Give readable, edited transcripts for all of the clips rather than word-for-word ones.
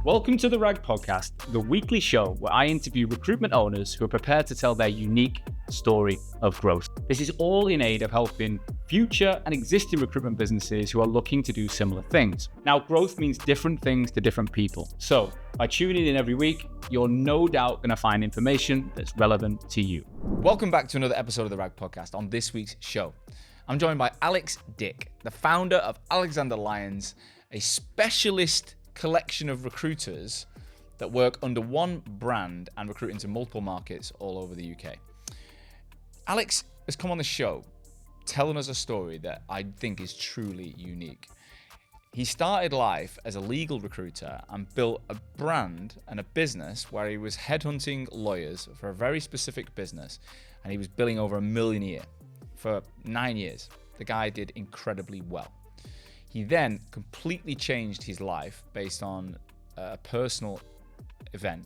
Welcome to the RAG Podcast, the weekly show where I interview recruitment owners who are prepared to tell their unique story of growth. This is all in aid of helping future and existing recruitment businesses who are looking to do similar things. Now, growth means different things to different people. So by tuning in every week, you're no doubt going to find information that's relevant to you. Welcome back to another episode of the RAG Podcast. On this week's show, I'm joined by Alex Dick, the founder of Alexander Lyons, a specialist collection of recruiters that work under one brand and recruit into multiple markets all over the UK. Alex has come on the show telling us a story that I think is truly unique. He started life as a legal recruiter and built a brand and a business where he was headhunting lawyers for a very specific business, and he was billing over $1 million a year for 9 years. The guy did incredibly well. He then completely changed his life based on a personal event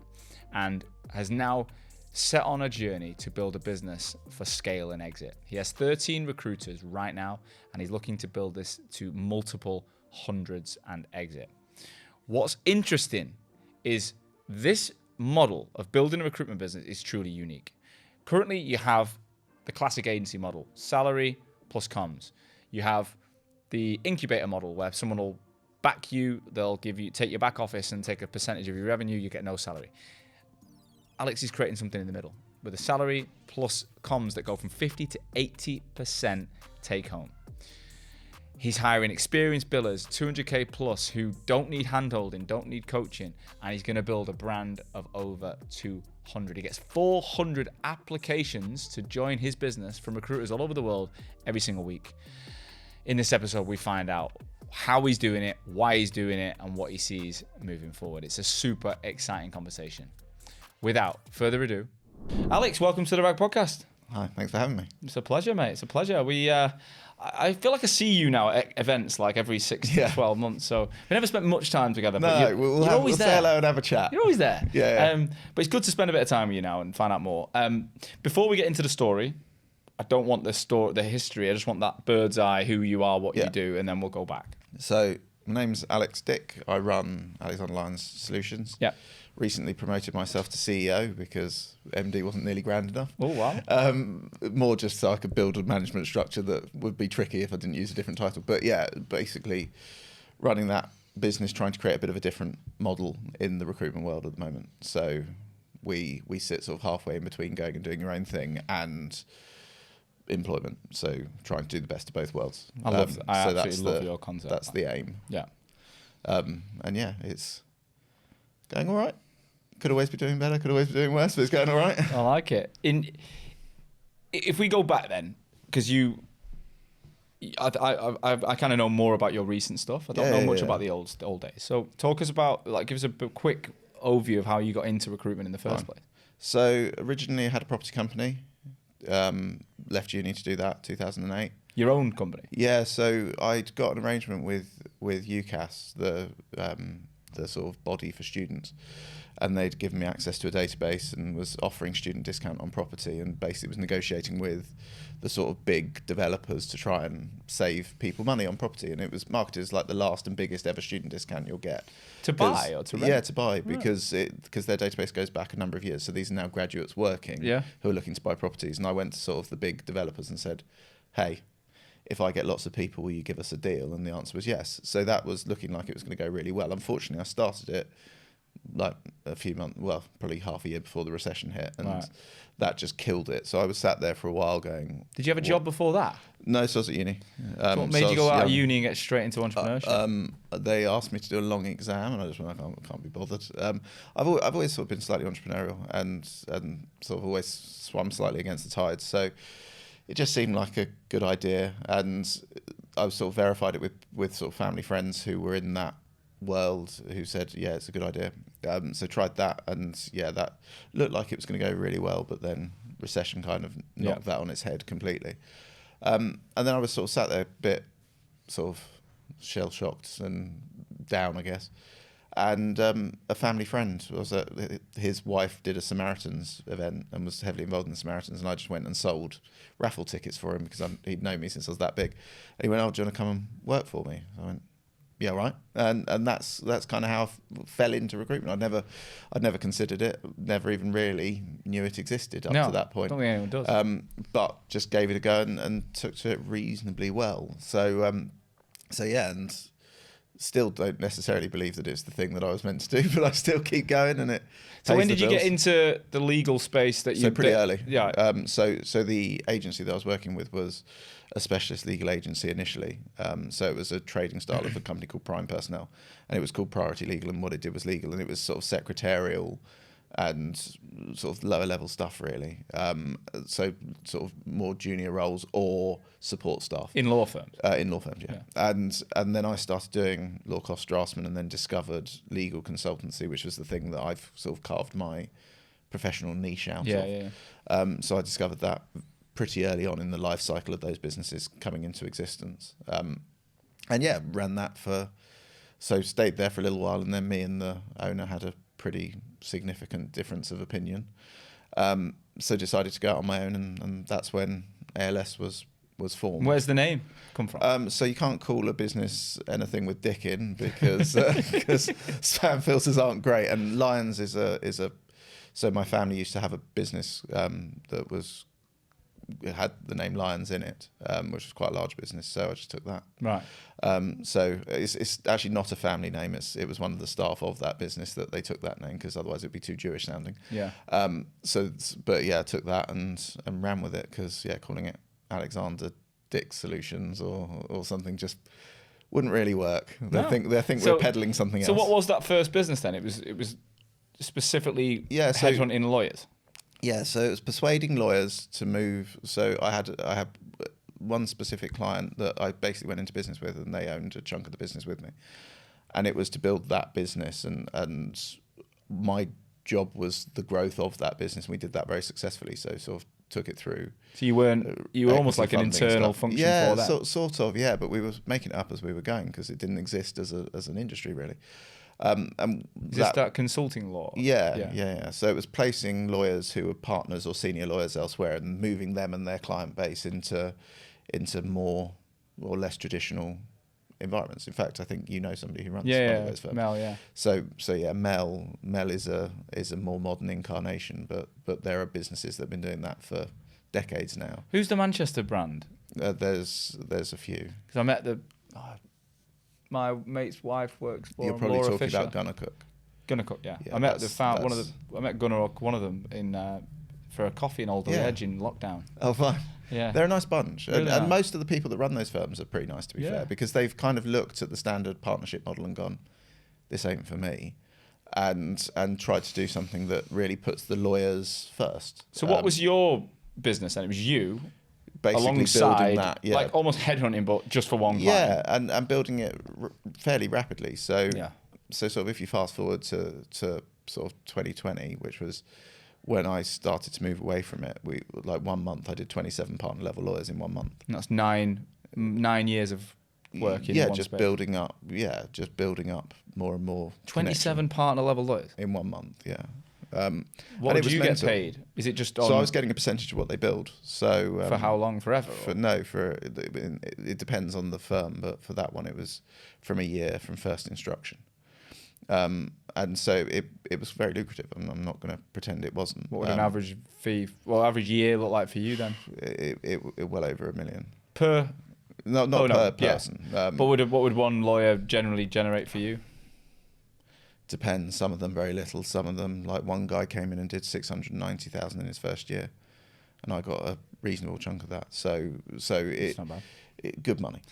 and has now set on a journey to build a business for scale and exit. He has 13 recruiters right now, and he's looking to build this to multiple hundreds and exit. What's interesting is this model of building a recruitment business is truly unique. Currently, you have the classic agency model, salary plus comms. You have the incubator model where someone will back you, they'll take your back office and take a percentage of your revenue, you get no salary. Alex is creating something in the middle with a salary plus comms that go from 50 to 80% take home. He's hiring experienced billers, 200k plus, who don't need handholding, don't need coaching, and he's going to build a brand of over 200. He gets 400 applications to join his business from recruiters all over the world every single week. In this episode, we find out how he's doing it, why he's doing it, and what he sees moving forward. It's a super exciting conversation. Without further ado, Alex, welcome to the RAG Podcast. Hi, thanks for having me. It's a pleasure, mate. It's a pleasure. I feel like I see you now at events like every 6 to 12 months. So we never spent much time together. No, we'll say hello and have a chat. You're always there. Yeah. But it's good to spend a bit of time with you now and find out more. Before we get into the story, I don't want the history. I just want that bird's eye, who you are, what you do, and then we'll go back. So my name's Alex Dick. I run Alexander Lyons Solutions. Yeah. Recently promoted myself to CEO because MD wasn't nearly grand enough. Oh, wow. More just so I could build a management structure that would be tricky if I didn't use a different title. But yeah, basically running that business, trying to create a bit of a different model in the recruitment world at the moment. So we sit sort of halfway in between going and doing your own thing and employment, so trying to do the best of both worlds. I absolutely love your concept. That's the aim. Yeah. And yeah, it's going all right. Could always be doing better, could always be doing worse, but it's going all right. I like it. If we go back then, because I kind of know more about your recent stuff. I don't know much about the old days. So talk us about, give us a quick overview of how you got into recruitment in the first place. So originally I had a property company. Left uni to do that, 2008. Your own company? Yeah, so I'd got an arrangement with UCAS, the sort of body for students, and they'd given me access to a database and was offering student discount on property, and basically was negotiating with the sort of big developers to try and save people money on property, and it was marketed as like the last and biggest ever student discount you'll get. To buy or to rent? Yeah, to buy, because their database goes back a number of years, so these are now graduates working who are looking to buy properties, and I went to sort of the big developers and said, hey, if I get lots of people, will you give us a deal? And the answer was yes. So that was looking like it was going to go really well. Unfortunately, I started it like a few months, well, probably half a year before the recession hit, and that just killed it. So I was sat there for a while going... Did you have a job before that? No, so I was at uni. What made you go out of uni and get straight into entrepreneurship? They asked me to do a long exam, and I just went, I can't be bothered. I've always sort of been slightly entrepreneurial and sort of always swum slightly against the tide. So it just seemed like a good idea, and I sort of verified it with sort of family friends who were in that world who said, yeah, it's a good idea. So tried that, and yeah, that looked like it was going to go really well, but then recession kind of knocked that on its head completely. And then I was sort of sat there a bit sort of shell-shocked and down, I guess. And a family friend his wife did a Samaritans event and was heavily involved in the Samaritans, and I just went and sold raffle tickets for him because he'd known me since I was that big. And he went, "Oh, do you want to come and work for me?" So I went, yeah, right. And that's kind of how I fell into recruitment. I'd never considered it, never even really knew it existed up to that point. I don't think anyone does. But just gave it a go and took to it reasonably well. So yeah, and still don't necessarily believe that it's the thing that I was meant to do, but I still keep going, and it. So when did you get into the legal space that you? So pretty early. Yeah. So the agency that I was working with was a specialist legal agency initially. So it was a trading style of a company called Prime Personnel, and it was called Priority Legal, and what it did was legal, and it was sort of secretarial and sort of lower level stuff really. So sort of more junior roles or support staff. In law firms? In law firms, yeah. And then I started doing law cost draftsman, and then discovered legal consultancy, which was the thing that I've sort of carved my professional niche out of. So I discovered that pretty early on in the life cycle of those businesses coming into existence. And yeah, ran that stayed there for a little while, and then me and the owner had a pretty significant difference of opinion. So decided to go out on my own, and that's when ALS was formed. Where's the name come from? So you can't call a business anything with Dick in because spam filters aren't great. And Lyons is a so my family used to have a business that had the name Lyons in it, which was quite a large business. So I just took that. Right. So it's actually not a family name. It was one of the staff of that business that they took that name, because otherwise it'd be too Jewish sounding. Yeah. But yeah, I took that and ran with it, because calling it Alexander Dick Solutions or something just wouldn't really work. They think we're peddling something else. So what was that first business then? It was specifically headhunting lawyers. Yeah, so it was persuading lawyers to move. So I had one specific client that I basically went into business with, and they owned a chunk of the business with me, and it was to build that business, and my job was the growth of that business, and we did that very successfully. So sort of took it through. So you were almost like an internal function for that. Yeah, sort of. Yeah, but we were making it up as we were going, because it didn't exist as an industry really. And is that consulting law? Yeah. So it was placing lawyers who were partners or senior lawyers elsewhere, and moving them and their client base into more or less traditional environments. In fact, I think you know somebody who runs one of those firms. Mel, yeah. So yeah, Mel is a more modern incarnation, but there are businesses that have been doing that for decades now. Who's the Manchester brand? There's a few. Because I met my mate's wife works for. You're probably Laura talking Fisher. about Gunner Cook. Gunner Cook, yeah. I met I met Gunner, one of them, in for a coffee in Alderley Edge in lockdown. Oh, fine. Yeah, they're a nice bunch, really and nice. most of the people that run those firms are pretty nice, to be fair, because they've kind of looked at the standard partnership model and gone, "This ain't for me," and tried to do something that really puts the lawyers first. So what was your business then? It was you. Basically alongside, building that, like almost headhunting, but just for one client. Yeah, and building it fairly rapidly. So, so sort of if you fast forward to sort of 2020, which was when I started to move away from it, 1 month I did 27 partner level lawyers in 1 month. And that's nine years of work in one just space. building up. Yeah, just building up more and more. 27 partner level lawyers in 1 month. Yeah. What did you get paid? Is it just on... So I was getting a percentage of what they build. So for how long? Forever? It depends on the firm, but for that one it was from a year from first instruction. And so it was very lucrative. I'm not going to pretend it wasn't. What would an average fee, average year look like for you then? It well over $1 million per. Not per person. But what would one lawyer generally generate for you? Depends. Some of them very little. Some of them, like one guy came in and did 690,000 in his first year, and I got a reasonable chunk of that. So it's not bad. Good money.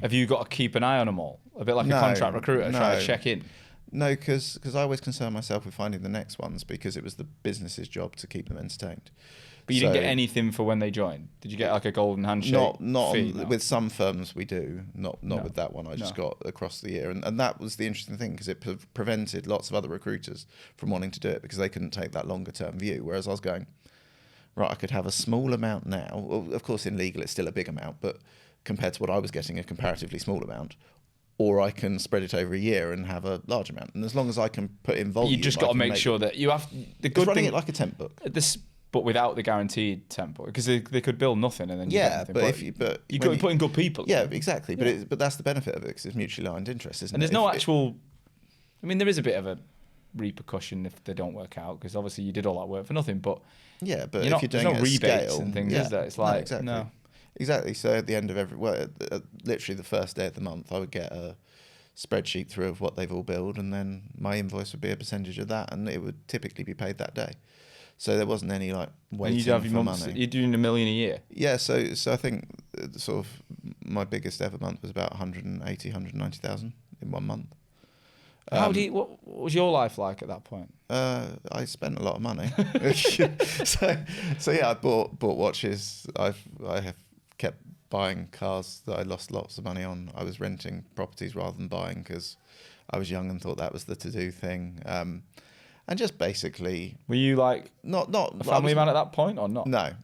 Have you got to keep an eye on them all? A bit like a contract recruiter, trying to check in. No, because I always concern myself with finding the next ones, because it was the business's job to keep them entertained. But you didn't get anything for when they joined? Did you get like a golden handshake? Not fee? With some firms we do. Not with that one. I just got across the year, and that was the interesting thing, because it prevented lots of other recruiters from wanting to do it, because they couldn't take that longer term view. Whereas I was going, right, I could have a small amount now. Well, of course, in legal it's still a big amount, but compared to what I was getting, a comparatively small amount. Or I can spread it over a year and have a large amount. And as long as I can put in volume, you just got to make sure that you have the good running thing. It like a temp book. But but without the guaranteed tempo, because they could build nothing and then you get nothing. but you could put in good people. Yeah, exactly. But that's the benefit of it, because it's mutually aligned interest, isn't it? And there's no actual. I mean, there is a bit of a repercussion if they don't work out, because obviously you did all that work for nothing. But yeah, but you're if you're doing there's no it at rebates scale, and things, is there? It's like no. Exactly. So at the end of literally the first day of the month, I would get a spreadsheet through of what they've all billed, and then my invoice would be a percentage of that, and it would typically be paid that day. So there wasn't any like waiting for money. You're doing $1 million a year. Yeah. So I think sort of my biggest ever month was about 190,000 in 1 month. What was your life like at that point? I spent a lot of money. so yeah, I bought watches. I have kept buying cars that I lost lots of money on. I was renting properties rather than buying, because I was young and thought that was the to-do thing. And just basically, were you like not a family man at that point or not? No.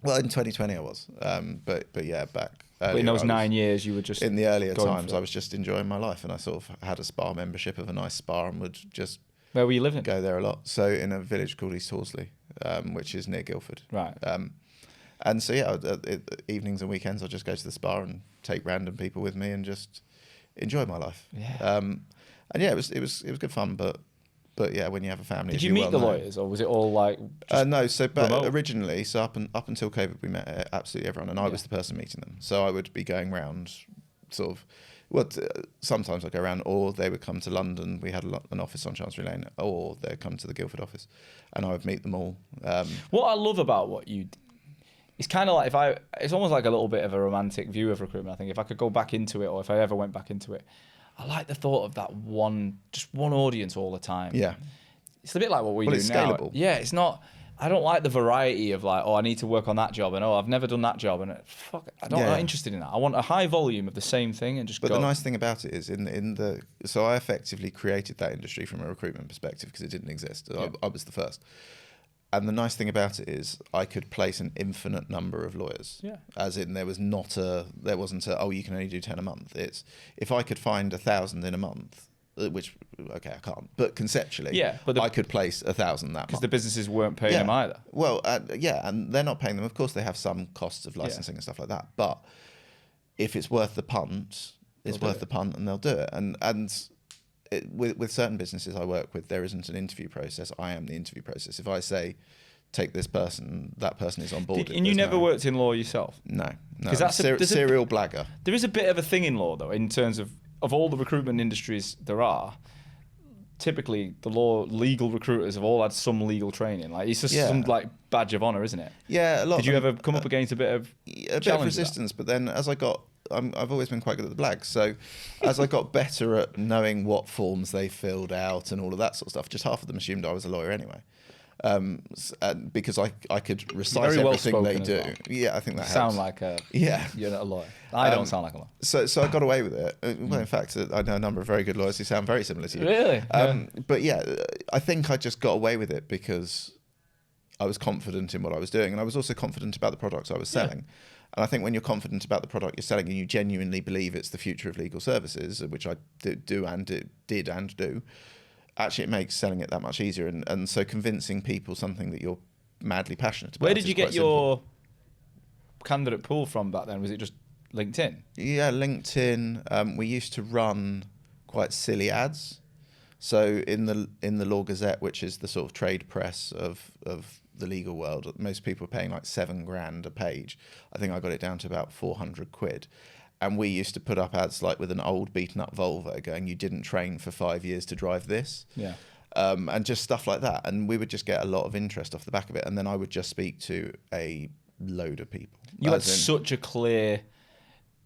Well, in 2020 I was, but yeah, back. But in those 9 years, you were just in the earlier times. I was just enjoying my life, and I sort of had a spa membership of a nice spa, and would just. Where were you living? Go there a lot. So in a village called East Horsley, which is near Guildford. Right. And so yeah, evenings and weekends I'll just go to the spa and take random people with me and just enjoy my life. Yeah. And yeah, it was good fun, but yeah, when you have a family. Did you meet the lawyers, or was it all like? No, so originally, so up until COVID, we met absolutely everyone, and I was the person meeting them. So I would be going round, sort of. Well, sometimes I'd go around, or they would come to London. We had an office on Chancery Lane, or they'd come to the Guildford office, and I would meet them all. What I love about what you. It's kind of like it's almost like a little bit of a romantic view of recruitment. I think if I could go back into it, or if I ever went back into it, I like the thought of that just one audience all the time. Yeah. It's a bit like what we do it's now. Scalable. Yeah, it's not. I don't like the variety of like, I need to work on that job, and I've never done that job, and I'm not interested in that. I want a high volume of the same thing and just go. But the nice thing about it is so I effectively created that industry from a recruitment perspective, because it didn't exist. I was the first. And the nice thing about it is I could place an infinite number of lawyers. Yeah. As in there wasn't you can only do 10 a month. It's if I could find 1,000 in a month, which I can't, but conceptually, I could place 1,000 that month. Because the businesses weren't paying them either. Well, and they're not paying them. Of course, they have some costs of licensing and stuff like that. But if it's worth the punt, it's worth the punt, and they'll do it. And with certain businesses I work with, there isn't an interview process. I am the interview process. If I say, take this person, that person is on board. And you never worked in law yourself? No. Because that's a serial blagger. There is a bit of a thing in law, though, in terms of all the recruitment industries there are. Typically, the legal recruiters have all had some legal training. Like it's just some like badge of honor, isn't it? Yeah, a lot. Did you ever come up against a bit of resistance? But then, as I've always been quite good at the blags. So as I got better at knowing what forms they filled out and all of that sort of stuff, just half of them assumed I was a lawyer anyway. Because I could recite everything they do. Well. Yeah, I think that helps. Sound like you're not a lawyer. I don't sound like a lawyer. So I got away with it. Well, in fact, I know a number of very good lawyers who sound very similar to you. Really? But yeah, I think I just got away with it because I was confident in what I was doing, and I was also confident about the products I was selling. Yeah. And I think when you're confident about the product you're selling and you genuinely believe it's the future of legal services, which I did and do, actually it makes selling it that much easier. And so convincing people something that you're madly passionate about. Where did you get your candidate pool from back then? Was it just LinkedIn? Yeah, LinkedIn. We used to run quite silly ads. So in the Law Gazette, which is the sort of trade press of the legal world, most people are paying like $7,000 a page. I think I got it down to about 400 quid. And we used to put up ads like with an old beaten up Volvo going, you didn't train for 5 years to drive this. Yeah. And just stuff like that. And we would just get a lot of interest off the back of it. And then I would just speak to a load of people. You had such a clear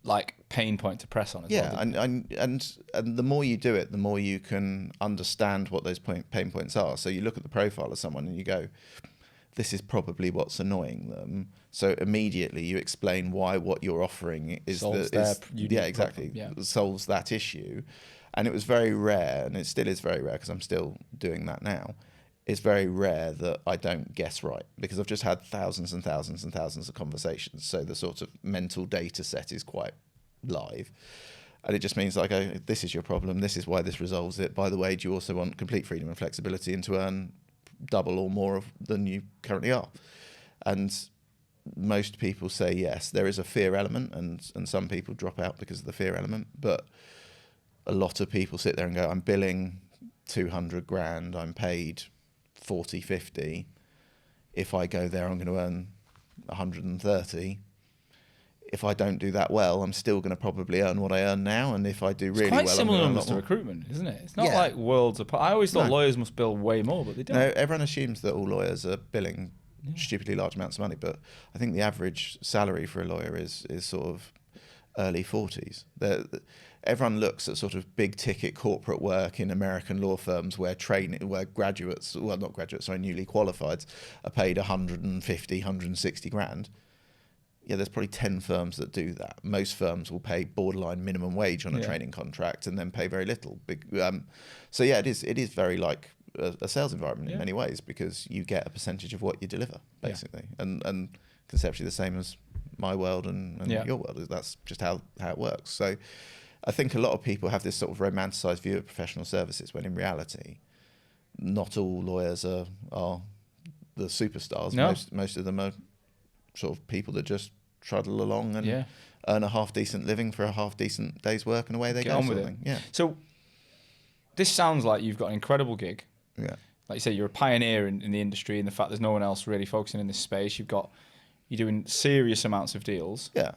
like pain point to press on as well. Yeah, and the more you do it, the more you can understand what those pain points are. So you look at the profile of someone and you go, this is probably what's annoying them. So immediately you explain why what you're offering solves that issue. And it was very rare, and it still is very rare because I'm still doing that now. It's very rare that I don't guess right, because I've just had thousands and thousands and thousands of conversations. So the sort of mental data set is quite live. And it just means like, oh, this is your problem. This is why this resolves it. By the way, do you also want complete freedom and flexibility and to earn double or more than you currently are. And most people say yes. There is a fear element, and some people drop out because of the fear element. But a lot of people sit there and go, I'm billing 200 grand, I'm paid 40, 50. If I go there, I'm going to earn 130. If I don't do that well, I'm still going to probably earn what I earn now. And if I do really well, It's quite similar I'm numbers to more. recruitment, isn't it? It's not Yeah. like worlds apart. I always thought No. lawyers must bill way more, but they don't. No, everyone assumes that all lawyers are billing stupidly large amounts of money, but I think the average salary for a lawyer is sort of early 40s. Everyone looks at sort of big ticket corporate work in American law firms where graduates, well, not graduates, sorry, newly qualified, are paid 150, 160 grand. Yeah, there's probably 10 firms that do that. Most firms will pay borderline minimum wage on a training contract and then pay very little. So yeah, it is very like a sales environment in many ways, because you get a percentage of what you deliver, basically. And conceptually the same as my world and your world. That's just how it works. So I think a lot of people have this sort of romanticized view of professional services, when in reality, not all lawyers are the superstars. No. Most of them are sort of people that just trundle along and earn a half decent living for a half decent day's work, and away they Get go. on with sort of it. thing. Yeah. So this sounds like you've got an incredible gig. Yeah. Like you say, you're a pioneer in the industry, and the fact there's no one else really focusing in this space. You're doing serious amounts of deals. Yeah.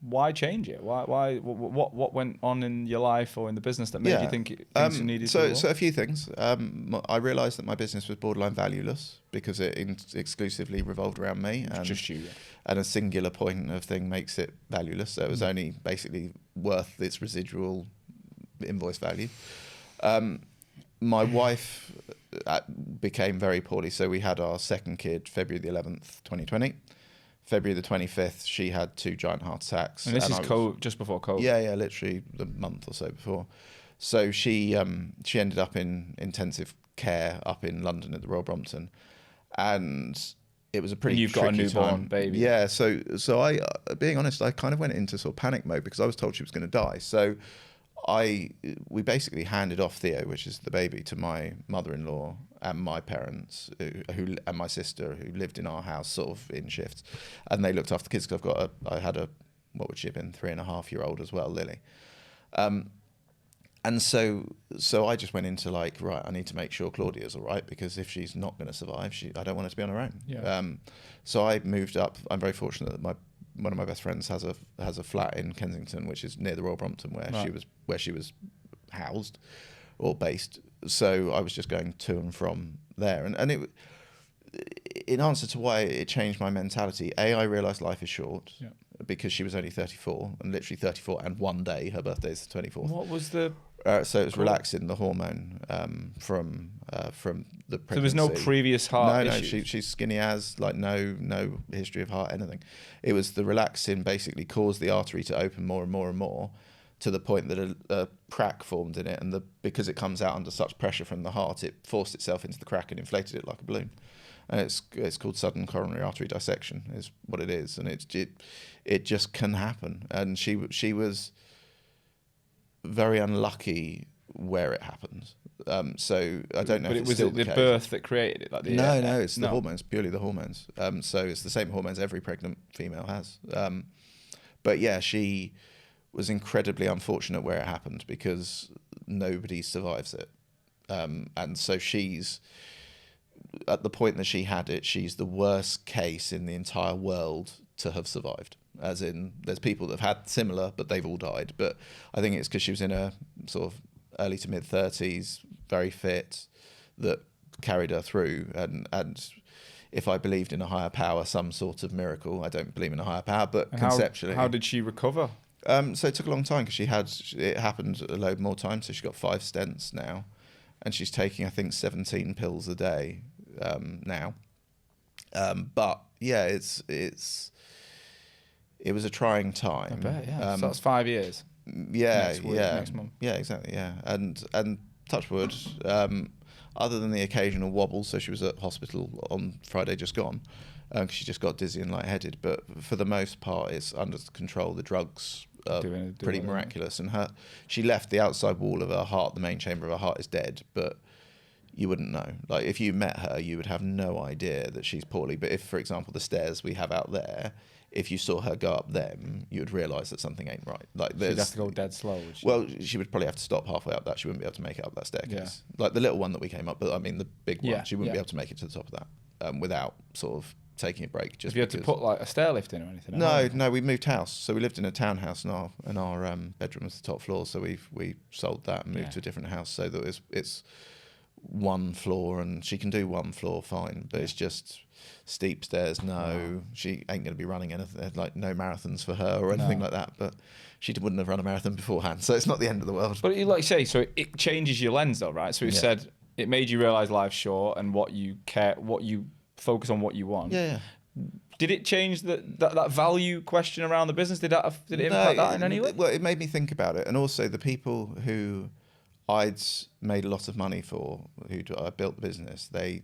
Why change it? Why? What went on in your life or in the business that made you think things needed to evolve? So a few things. I realised that my business was borderline valueless because it exclusively revolved around me. And Just you. And a singular point of thing makes it valueless. So it was only basically worth its residual invoice value. My wife became very poorly. So we had our second kid February the 11th, 2020. February the 25th, she had 2 giant heart attacks. And this is just before COVID. Yeah, literally the month or so before. So she ended up in intensive care up in London at the Royal Brompton, and it was a pretty. And you've got a newborn time. baby. Yeah, so I, being honest, I kind of went into sort of panic mode because I was told she was going to die. So we basically handed off Theo, which is the baby, to my mother-in-law and my parents, who and my sister, who lived in our house sort of in shifts, and they looked after the kids. Because I had a, what would she have been, 3.5-year-old as well, Lily. And so I just went into like, right, I need to make sure Claudia's all right, because if she's not going to survive, I don't want her to be on her own. Yeah. So I moved up. I'm very fortunate that one of my best friends has a flat in Kensington, which is near the Royal Brompton, where she was housed or based. So I was just going to and from there, and it. In answer to why it changed my mentality, I realised life is short, because she was only 34, and literally 34 and 1 day. Her birthday is the 24th. What was the? So it was relaxing the hormone from the pregnancy. So there was no previous heart issues? No, she's skinny as, like no history of heart, anything. It was the relaxin basically caused the artery to open more and more and more, to the point that a crack formed in it, and because it comes out under such pressure from the heart, it forced itself into the crack and inflated it like a balloon. And it's called sudden coronary artery dissection, is what it is, and it just can happen. And she was very unlucky where it happened. So I don't know. But if it's was still it the case. birth that created it? Like No, it's the hormones, purely the hormones. So it's the same hormones every pregnant female has. But yeah, she was incredibly unfortunate where it happened, because nobody survives it. And so she's, at the point that she had it, she's the worst case in the entire world to have survived. As in, there's people that have had similar, but they've all died. But I think it's because she was in her sort of early to mid 30s, very fit, that carried her through. And if I believed in a higher power, some sort of miracle, I don't believe in a higher power, but conceptually. How did she recover? So it took a long time, because it happened a load more times. So she's got 5 stents now, and she's taking, I think, 17 pills a day now. But yeah, it was a trying time. I bet, yeah. So that's 5 years. Yeah, next month. Yeah, exactly, yeah. And touch wood, other than the occasional wobble, so she was at hospital on Friday just gone, because she just got dizzy and lightheaded. But for the most part, it's under control. The drugs are pretty miraculous. And she left the outside wall of her heart, the main chamber of her heart is dead, but you wouldn't know. Like if you met her, you would have no idea that she's poorly. But if, for example, the stairs we have out there, if you saw her go up them, you would realise that something ain't right. Like She'd have to go dead slow, would she? Well, she would probably have to stop halfway up that. She wouldn't be able to make it up that staircase. Like the little one that we came up, but I mean the big one, she wouldn't be able to make it to the top of that without sort of taking a break. Just have you had to put like a stair lift in or anything? No, we moved house. So we lived in a townhouse, and our bedroom was the top floor. So we sold that and moved to a different house. So that it's one floor, and she can do one floor fine, but it's just steep stairs. No, she ain't going to be running anything, like no marathons for her or anything like that. But she wouldn't have run a marathon beforehand, so it's not the end of the world. But like you say, so it changes your lens, though, right? So you said it made you realise life's short and what you care, what you focus on, what you want. Yeah. Did it change that value question around the business? Did it impact that in any way? Well, it made me think about it, and also the people who I'd made a lot of money for, who I built the business, they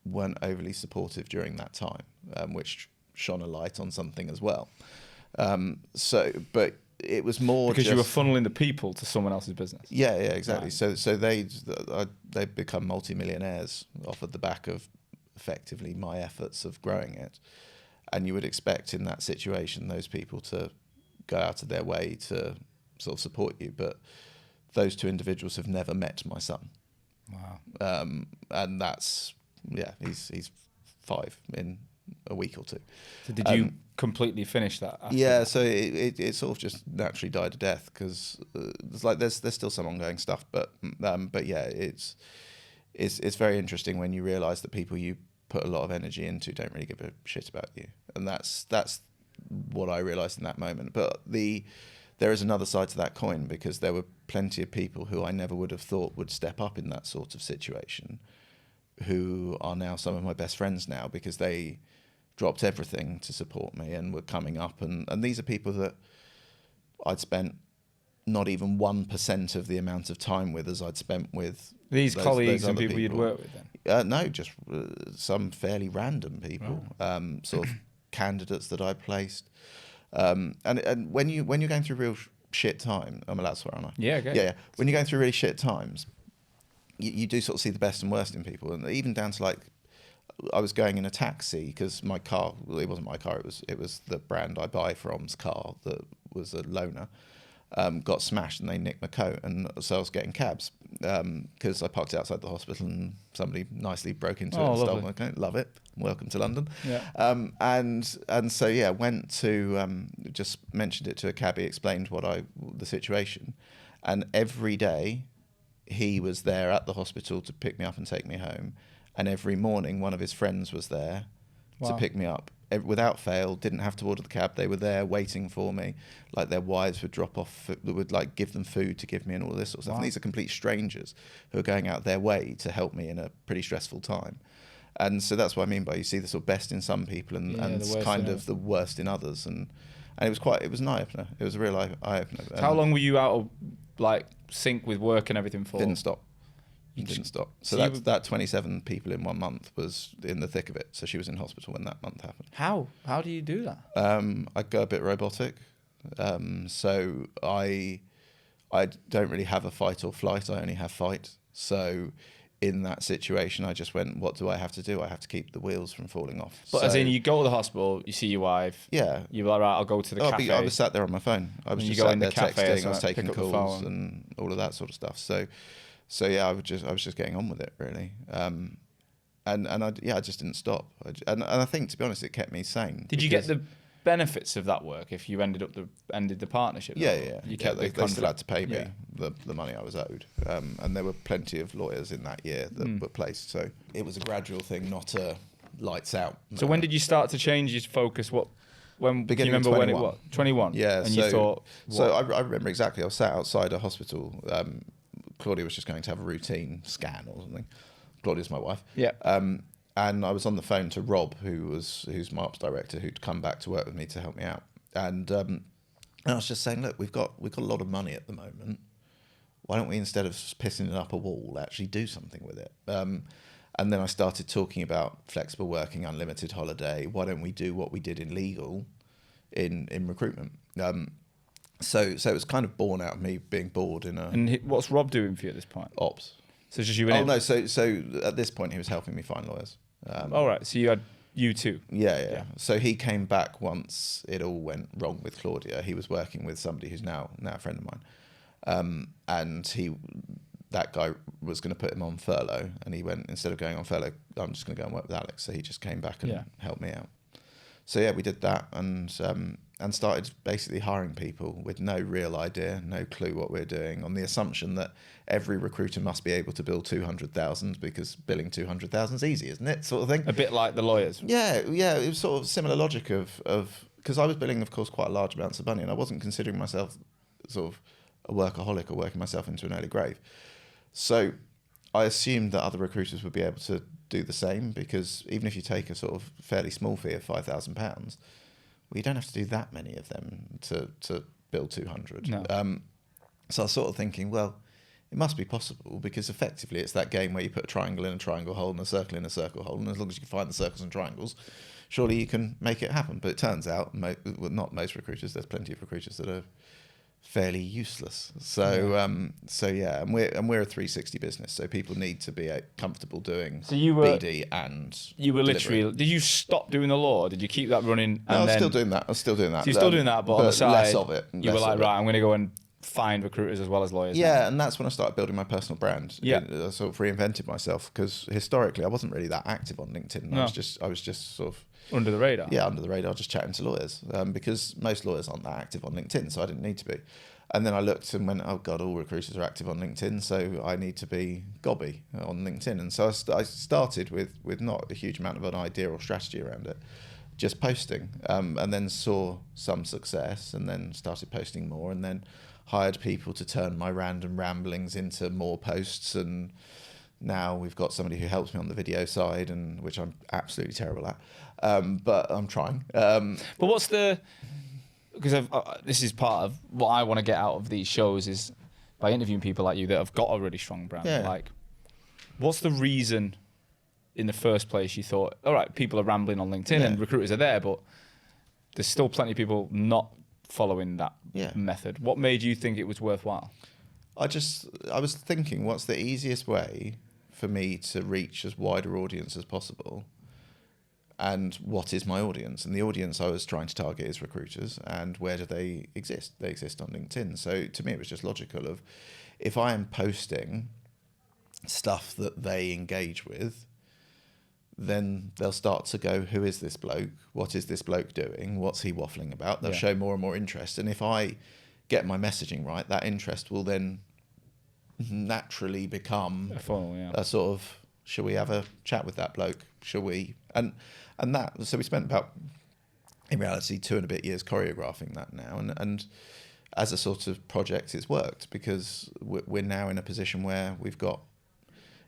weren't overly supportive during that time, which shone a light on something as well. But it was more because you were funneling the people to someone else's business. Yeah, exactly. Right. So they'd become multimillionaires off of the back of effectively my efforts of growing it. And you would expect in that situation those people to go out of their way to sort of support you, but those two individuals have never met my son. Wow. And that's he's 5 in a week or two. So did you completely finish that? Yeah, so it sort of just naturally died a death because there's still some ongoing stuff, but yeah, it's very interesting when you realise that people you put a lot of energy into don't really give a shit about you, and that's what I realised in that moment. But there is another side to that coin, because there were plenty of people who I never would have thought would step up in that sort of situation, who are now some of my best friends now, because they dropped everything to support me and were coming up. And these are people that I'd spent not even 1% of the amount of time with as I'd spent with these colleagues and people you'd work with then? No, just some fairly random people, sort of candidates that I placed. And when you're going through real shit time, I'm allowed to swear, aren't I? Yeah, okay. Yeah. When you're going through really shit times, you do sort of see the best and worst in people, and even down to like, I was going in a taxi because my car, well, it wasn't my car, it was the brand I buy from's car that was a loaner, got smashed and they nicked my coat, and so I was getting cabs because I parked it outside the hospital and somebody nicely broke into it and stole my coat. Love it. Welcome to London. Yeah. And so went to just mentioned it to a cabbie, explained the situation, and every day he was there at the hospital to pick me up and take me home, and every morning one of his friends was there to pick me up. Without fail, didn't have to order the cab. They were there waiting for me. Like their wives would drop off, would like give them food to give me and all this sort of stuff. And these are complete strangers who are going out their way to help me in a pretty stressful time. And so that's what I mean by you see the sort of best in some people and kind of the worst in others. And it was an eye opener. It was a real eye opener. So how long were you out of like sync with work and everything for? Didn't stop. Didn't stop. So that 27 people in 1 month was in the thick of it. So she was in hospital when that month happened. How do you do that? I go a bit robotic. So I don't really have a fight or flight. I only have fight. So in that situation, I just went, what do I have to do? I have to keep the wheels from falling off. But as in, you go to the hospital, you see your wife. Yeah. You're like, right, I'll go to the cafe. I was sat there on my phone. I was just sat there texting. I was taking calls and all of that sort of stuff. So yeah, I was just getting on with it really, and I just didn't stop, and I think, to be honest, it kept me sane. Did you get the benefits of that work if you ended the partnership? Yeah. They still had to pay me the money I was owed, and there were plenty of lawyers in that year that were placed. So it was a gradual thing, not a lights out. So when did you start to change your focus? When do you remember when it was? 21. Yeah. And you thought. So I remember exactly. I was sat outside a hospital. Claudia was just going to have a routine scan or something. Claudia's my wife. Yeah. And I was on the phone to Rob, who's my ops director, who'd come back to work with me to help me out. And I was just saying, look, we've got a lot of money at the moment. Why don't we, instead of pissing it up a wall, actually do something with it? And then I started talking about flexible working, unlimited holiday. Why don't we do what we did in legal in recruitment? So it was kind of born out of me being bored in a... And what's Rob doing for you at this point? Ops. So it's just you and Oh him? no, so at this point he was helping me find lawyers. All right, so you had you two. Yeah. So he came back once it all went wrong with Claudia. He was working with somebody who's now a friend of mine, and that guy was going to put him on furlough, and he went, instead of going on furlough, I'm just going to go and work with Alex. So he just came back and helped me out. So yeah, we did that, and started basically hiring people with no real idea, no clue what we're doing, on the assumption that every recruiter must be able to bill 200,000 because billing 200,000 is easy, isn't it? Sort of thing. A bit like the lawyers. Yeah. It was sort of similar logic of because I was billing, of course, quite large amounts of money, and I wasn't considering myself sort of a workaholic or working myself into an early grave. So I assumed that other recruiters would be able to do the same, because even if you take a sort of fairly small fee of £5,000, well, you don't have to do that many of them to bill 200. No. So I was sort of thinking, well, it must be possible, because effectively it's that game where you put a triangle in a triangle hole and a circle in a circle hole, and as long as you can find the circles and triangles, surely you can make it happen. But it turns out, not most recruiters, there's plenty of recruiters that are fairly useless. So and we're a 360 business, so people need to be comfortable doing BD and you were delivery. literally. Did you stop doing the law? Or did you keep that running? No, I was then, still doing that. So you're still doing that, but on the side, less of it. You were like, right, I'm going to go and find recruiters as well as lawyers. Yeah, now. and that's when I started building my personal brand. Yeah, I sort of reinvented myself, because historically I wasn't really that active on LinkedIn. No. I was just sort of under the radar. Yeah, under the radar, just chatting to lawyers, because most lawyers aren't that active on LinkedIn, so I didn't need to be. And then I looked and went, oh God, all recruiters are active on LinkedIn, so I need to be gobby on LinkedIn. And so I started with not a huge amount of an idea or strategy around it, just posting, and then saw some success, and then started posting more, and then hired people to turn my random ramblings into more posts. And now we've got somebody who helps me on the video side, and which I'm absolutely terrible at, but I'm trying. But what's the... Because this is part of what I want to get out of these shows, is by interviewing people like you that have got a really strong brand. Yeah. Like, what's the reason in the first place you thought, all right, people are rambling on LinkedIn and recruiters are there, but there's still plenty of people not following that method. What made you think it was worthwhile? I was thinking, what's the easiest way for me to reach as wider audience as possible? And what is my audience? And the audience I was trying to target is recruiters. And where do they exist? They exist on LinkedIn. So to me, it was just logical of, if I am posting stuff that they engage with, then they'll start to go, who is this bloke? What is this bloke doing? What's he waffling about? They'll show more and more interest. And if I get my messaging right, that interest will then naturally become A funnel, a sort of, shall we have a chat with that bloke? Shall we? And that, so we spent about, in reality, 2 and a bit years choreographing that now. And as a sort of project, it's worked, because we're now in a position where we've got,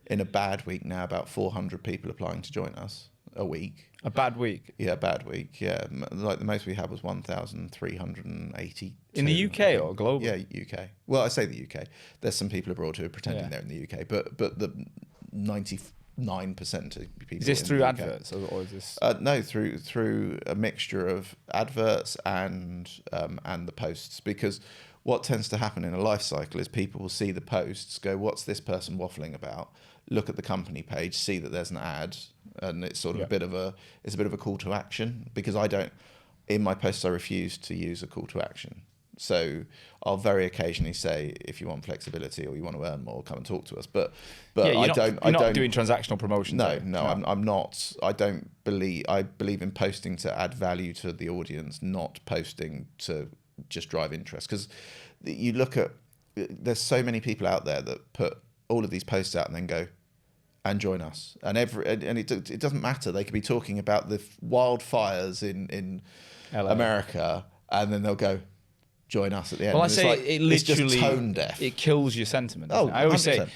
in a bad week now, about 400 people applying to join us a week. A bad week? Yeah, a bad week, yeah. Like the most we had was 1,380. In the UK or global? Yeah, UK. Well, I say the UK. There's some people abroad who are pretending they're in the UK, but the 99% of people. Is this in through the UK. adverts or is this? No, through a mixture of adverts and the posts, because what tends to happen in a life cycle is people will see the posts, go, what's this person waffling about? Look at the company page, see that there's an ad, and it's sort of a bit of a call to action, because in my posts I refuse to use a call to action. So I'll very occasionally say, if you want flexibility or you want to earn more, come and talk to us. But you're not doing transactional promotion. No, I'm not. I believe in posting to add value to the audience, not posting to just drive interest. Because you look at, there's so many people out there that put all of these posts out and then go, and join us. And it doesn't matter. They could be talking about the wildfires in LA. America, and then they'll go, join us at the end. Well, I say it literally, it's just tone deaf. It kills your sentiment. Oh, I always 100%. say,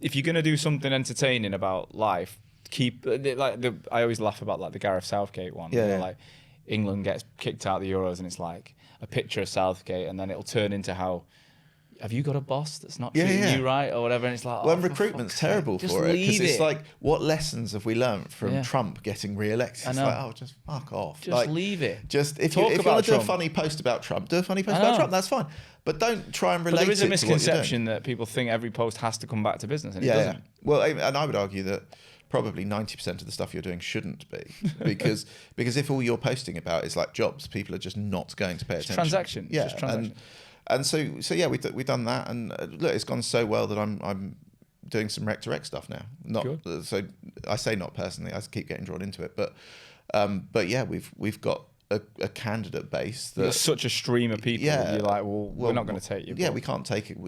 if you're going to do something entertaining about life, I always laugh about like the Gareth Southgate one. Yeah, where, like England gets kicked out of the Euros and it's like a picture of Southgate, and then it'll turn into how have you got a boss that's not Yeah, treating yeah. you right or whatever? And it's like, Well, oh, and for recruitment's fuck's sake, terrible just for it, because leave it's it. like, what lessons have we learned from Yeah. Trump getting re-elected? I It's know. like, oh, just fuck off. Just like, leave it. Just if Talk you about want to do a Trump. funny post about Trump, do a funny post I about know. Trump. That's fine, but don't try and But relate there is it a to what you're doing. misconception that people think every post has to come back to business, and it Yeah, doesn't. yeah. Well, and I would argue that probably 90% of the stuff you're doing shouldn't be, because if all you're posting about is like jobs, people are just not going to pay attention. Transaction. Yeah, Just transaction. and so yeah, we've done that, and look, it's gone so well that I'm doing some rec to rec stuff now. Not Good. So I say not personally, I keep getting drawn into it, but yeah, we've got a candidate base that You've got such a stream of people. Yeah. That you're like, well, we're not going to take you. Yeah, but- we can't take it.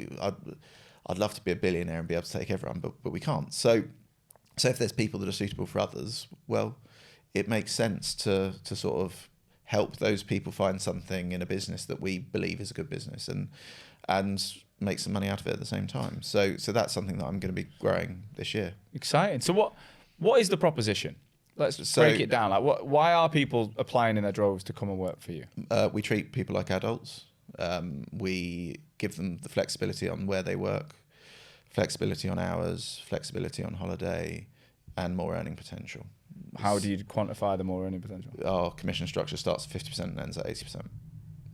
I'd love to be a billionaire and be able to take everyone, but we can't. So if there's people that are suitable for others, well, it makes sense to sort of help those people find something in a business that we believe is a good business, and make some money out of it at the same time. So that's something that I'm going to be growing this year. Exciting. So what is the proposition? Let's break it down. Like, why are people applying in their droves to come and work for you? We treat people like adults. We give them the flexibility on where they work, flexibility on hours, flexibility on holiday, and more earning potential. How do you quantify the more earning potential? Our commission structure starts at 50% and ends at 80%.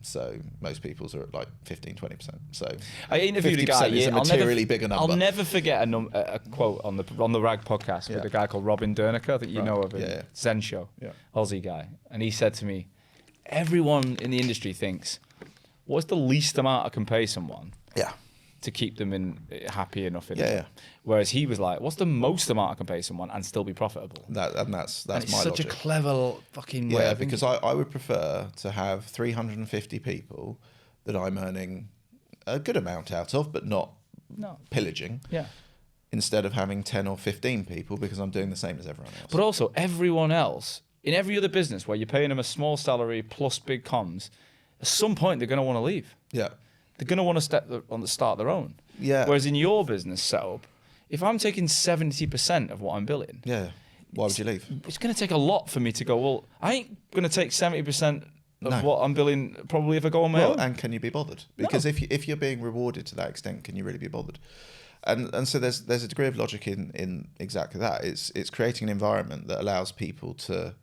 So most people's are at like 15, 20%. So I interviewed a guy. 50% is a materially bigger number. I'll never forget a quote on the Rag podcast with a guy called Robin Dernicker that you know of him. Yeah. Zen Show, Yeah. Aussie guy, and he said to me, everyone in the industry thinks, what's the least amount I can pay someone Yeah. to keep them happy enough in it? Yeah. Whereas he was like, what's the most amount I can pay someone and still be profitable? That's And my it's logic. such a clever fucking way. Yeah, of because I would prefer to have 350 people that I'm earning a good amount out of, but not pillaging, yeah. instead of having 10 or 15 people because I'm doing the same as everyone else. But also, everyone else, in every other business where you're paying them a small salary plus big comms, at some point they're going to want to leave. Yeah. They're going to want to start their own. Yeah. Whereas in your business setup, if I'm taking 70% of what I'm billing, Yeah. Why would you leave? it's going to take a lot for me to go, well, I ain't going to take 70% of what I'm billing probably if I go on my own. And can you be bothered? Because if you're being rewarded to that extent, can you really be bothered? And so there's a degree of logic in exactly that. It's creating an environment that allows people to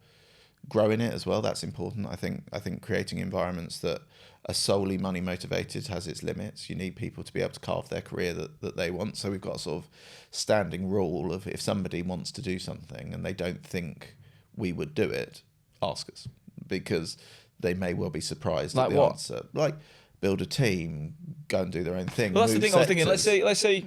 grow in it as well. That's important. I think creating environments that are solely money motivated has its limits. You need people to be able to carve their career that they want. So we've got a sort of standing rule of, if somebody wants to do something and they don't think we would do it, ask us, because they may well be surprised Like at the what? answer. Like build a team, go and do their own thing. Well, that's the move thing I was thinking. sectors. Let's say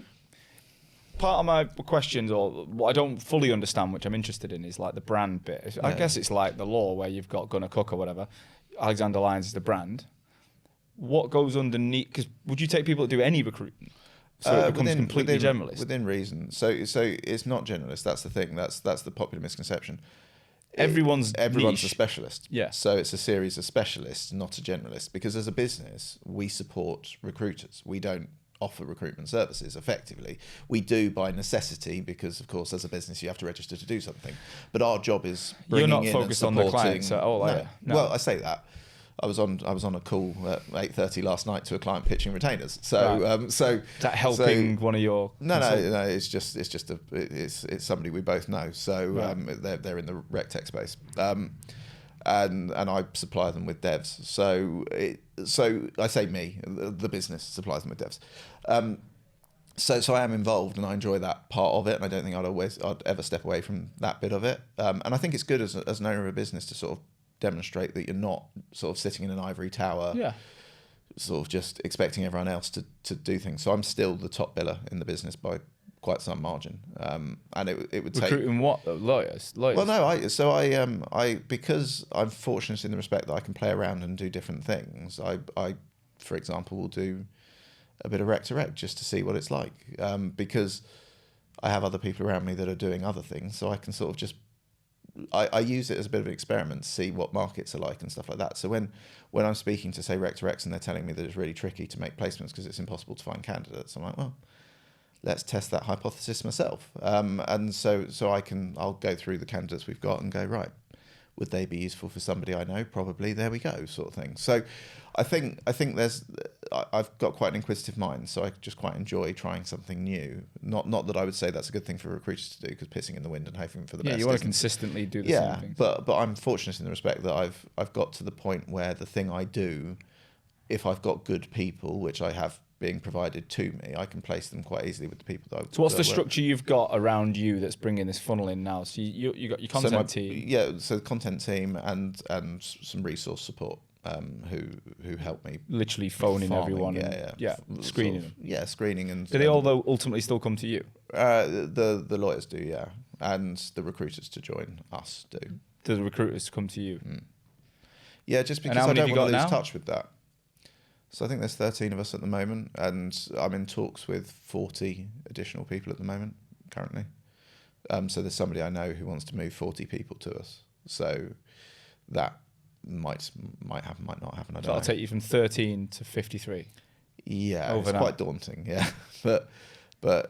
part of my questions, or what I don't fully understand, which I'm interested in, is like the brand bit. I guess it's like the law where you've got Gunnar Cook or whatever. Alexander Lyons is the brand. What goes underneath? Because would you take people that do any recruitment? So it becomes completely generalist. Within reason. So it's not generalist. That's the thing. That's the popular misconception. Everyone's Everyone's a niche. specialist. Yeah. So it's a series of specialists, not a generalist. Because as a business, we support recruiters. We don't offer recruitment services effectively. We do by necessity, because of course, as a business, you have to register to do something. But our job is bringing You're not in focused and on the supporting. clients at all, are you? No. Well, I say that. I was on a call at 8:30 last night to a client pitching retainers. So Right. so Is that helping one of your no, consultants? it's somebody we both know. So Right. they're in the rec tech space, and I supply them with devs. So I say the business supplies them with devs. So I am involved and I enjoy that part of it, and I don't think I'd ever step away from that bit of it. And I think it's good as an owner of a business to sort of demonstrate that you're not sort of sitting in an ivory tower. Yeah. Sort of just expecting everyone else to do things. So I'm still the top biller in the business by quite some margin. And it would take Recruiting what? Lawyers? well, no, I because I'm fortunate in the respect that I can play around and do different things. I for example, will do a bit of rec to rec just to see what it's like, because I have other people around me that are doing other things, so I can sort of just I use it as a bit of an experiment to see what markets are like and stuff like that. So when I'm speaking to say rec to recs and they're telling me that it's really tricky to make placements because it's impossible to find candidates, I'm like, well, let's test that hypothesis myself. And so I'll go through the candidates we've got and go, right, Would they be useful for somebody I know? Probably. There we go, sort of thing. So I think I've got quite an inquisitive mind, so I just quite enjoy trying something new. Not that I would say that's a good thing for recruiters to do, because pissing in the wind and hoping for the best. Yeah, you want to consistently do the same thing. But I'm fortunate in the respect that I've got to the point where the thing I do, if I've got good people, which I have being provided to me, I can place them quite easily with the people that I've. So what's the structure you've got around you that's bringing this funnel in now? So you got your content team. Yeah, so the content team and some resource support who help me. Literally phoning everyone. Yeah, screening them. Yeah, screening and. Do they all though ultimately still come to you? The lawyers do, yeah, and the recruiters to join us do. Do the recruiters come to you? Yeah, just because I don't want to lose touch with that. So I think there's 13 of us at the moment, and I'm in talks with 40 additional people at the moment currently. So there's somebody I know who wants to move 40 people to us. So that might happen, might not happen. I don't know. So I'll take you from 13 to 53. Yeah, it's quite daunting. Yeah, but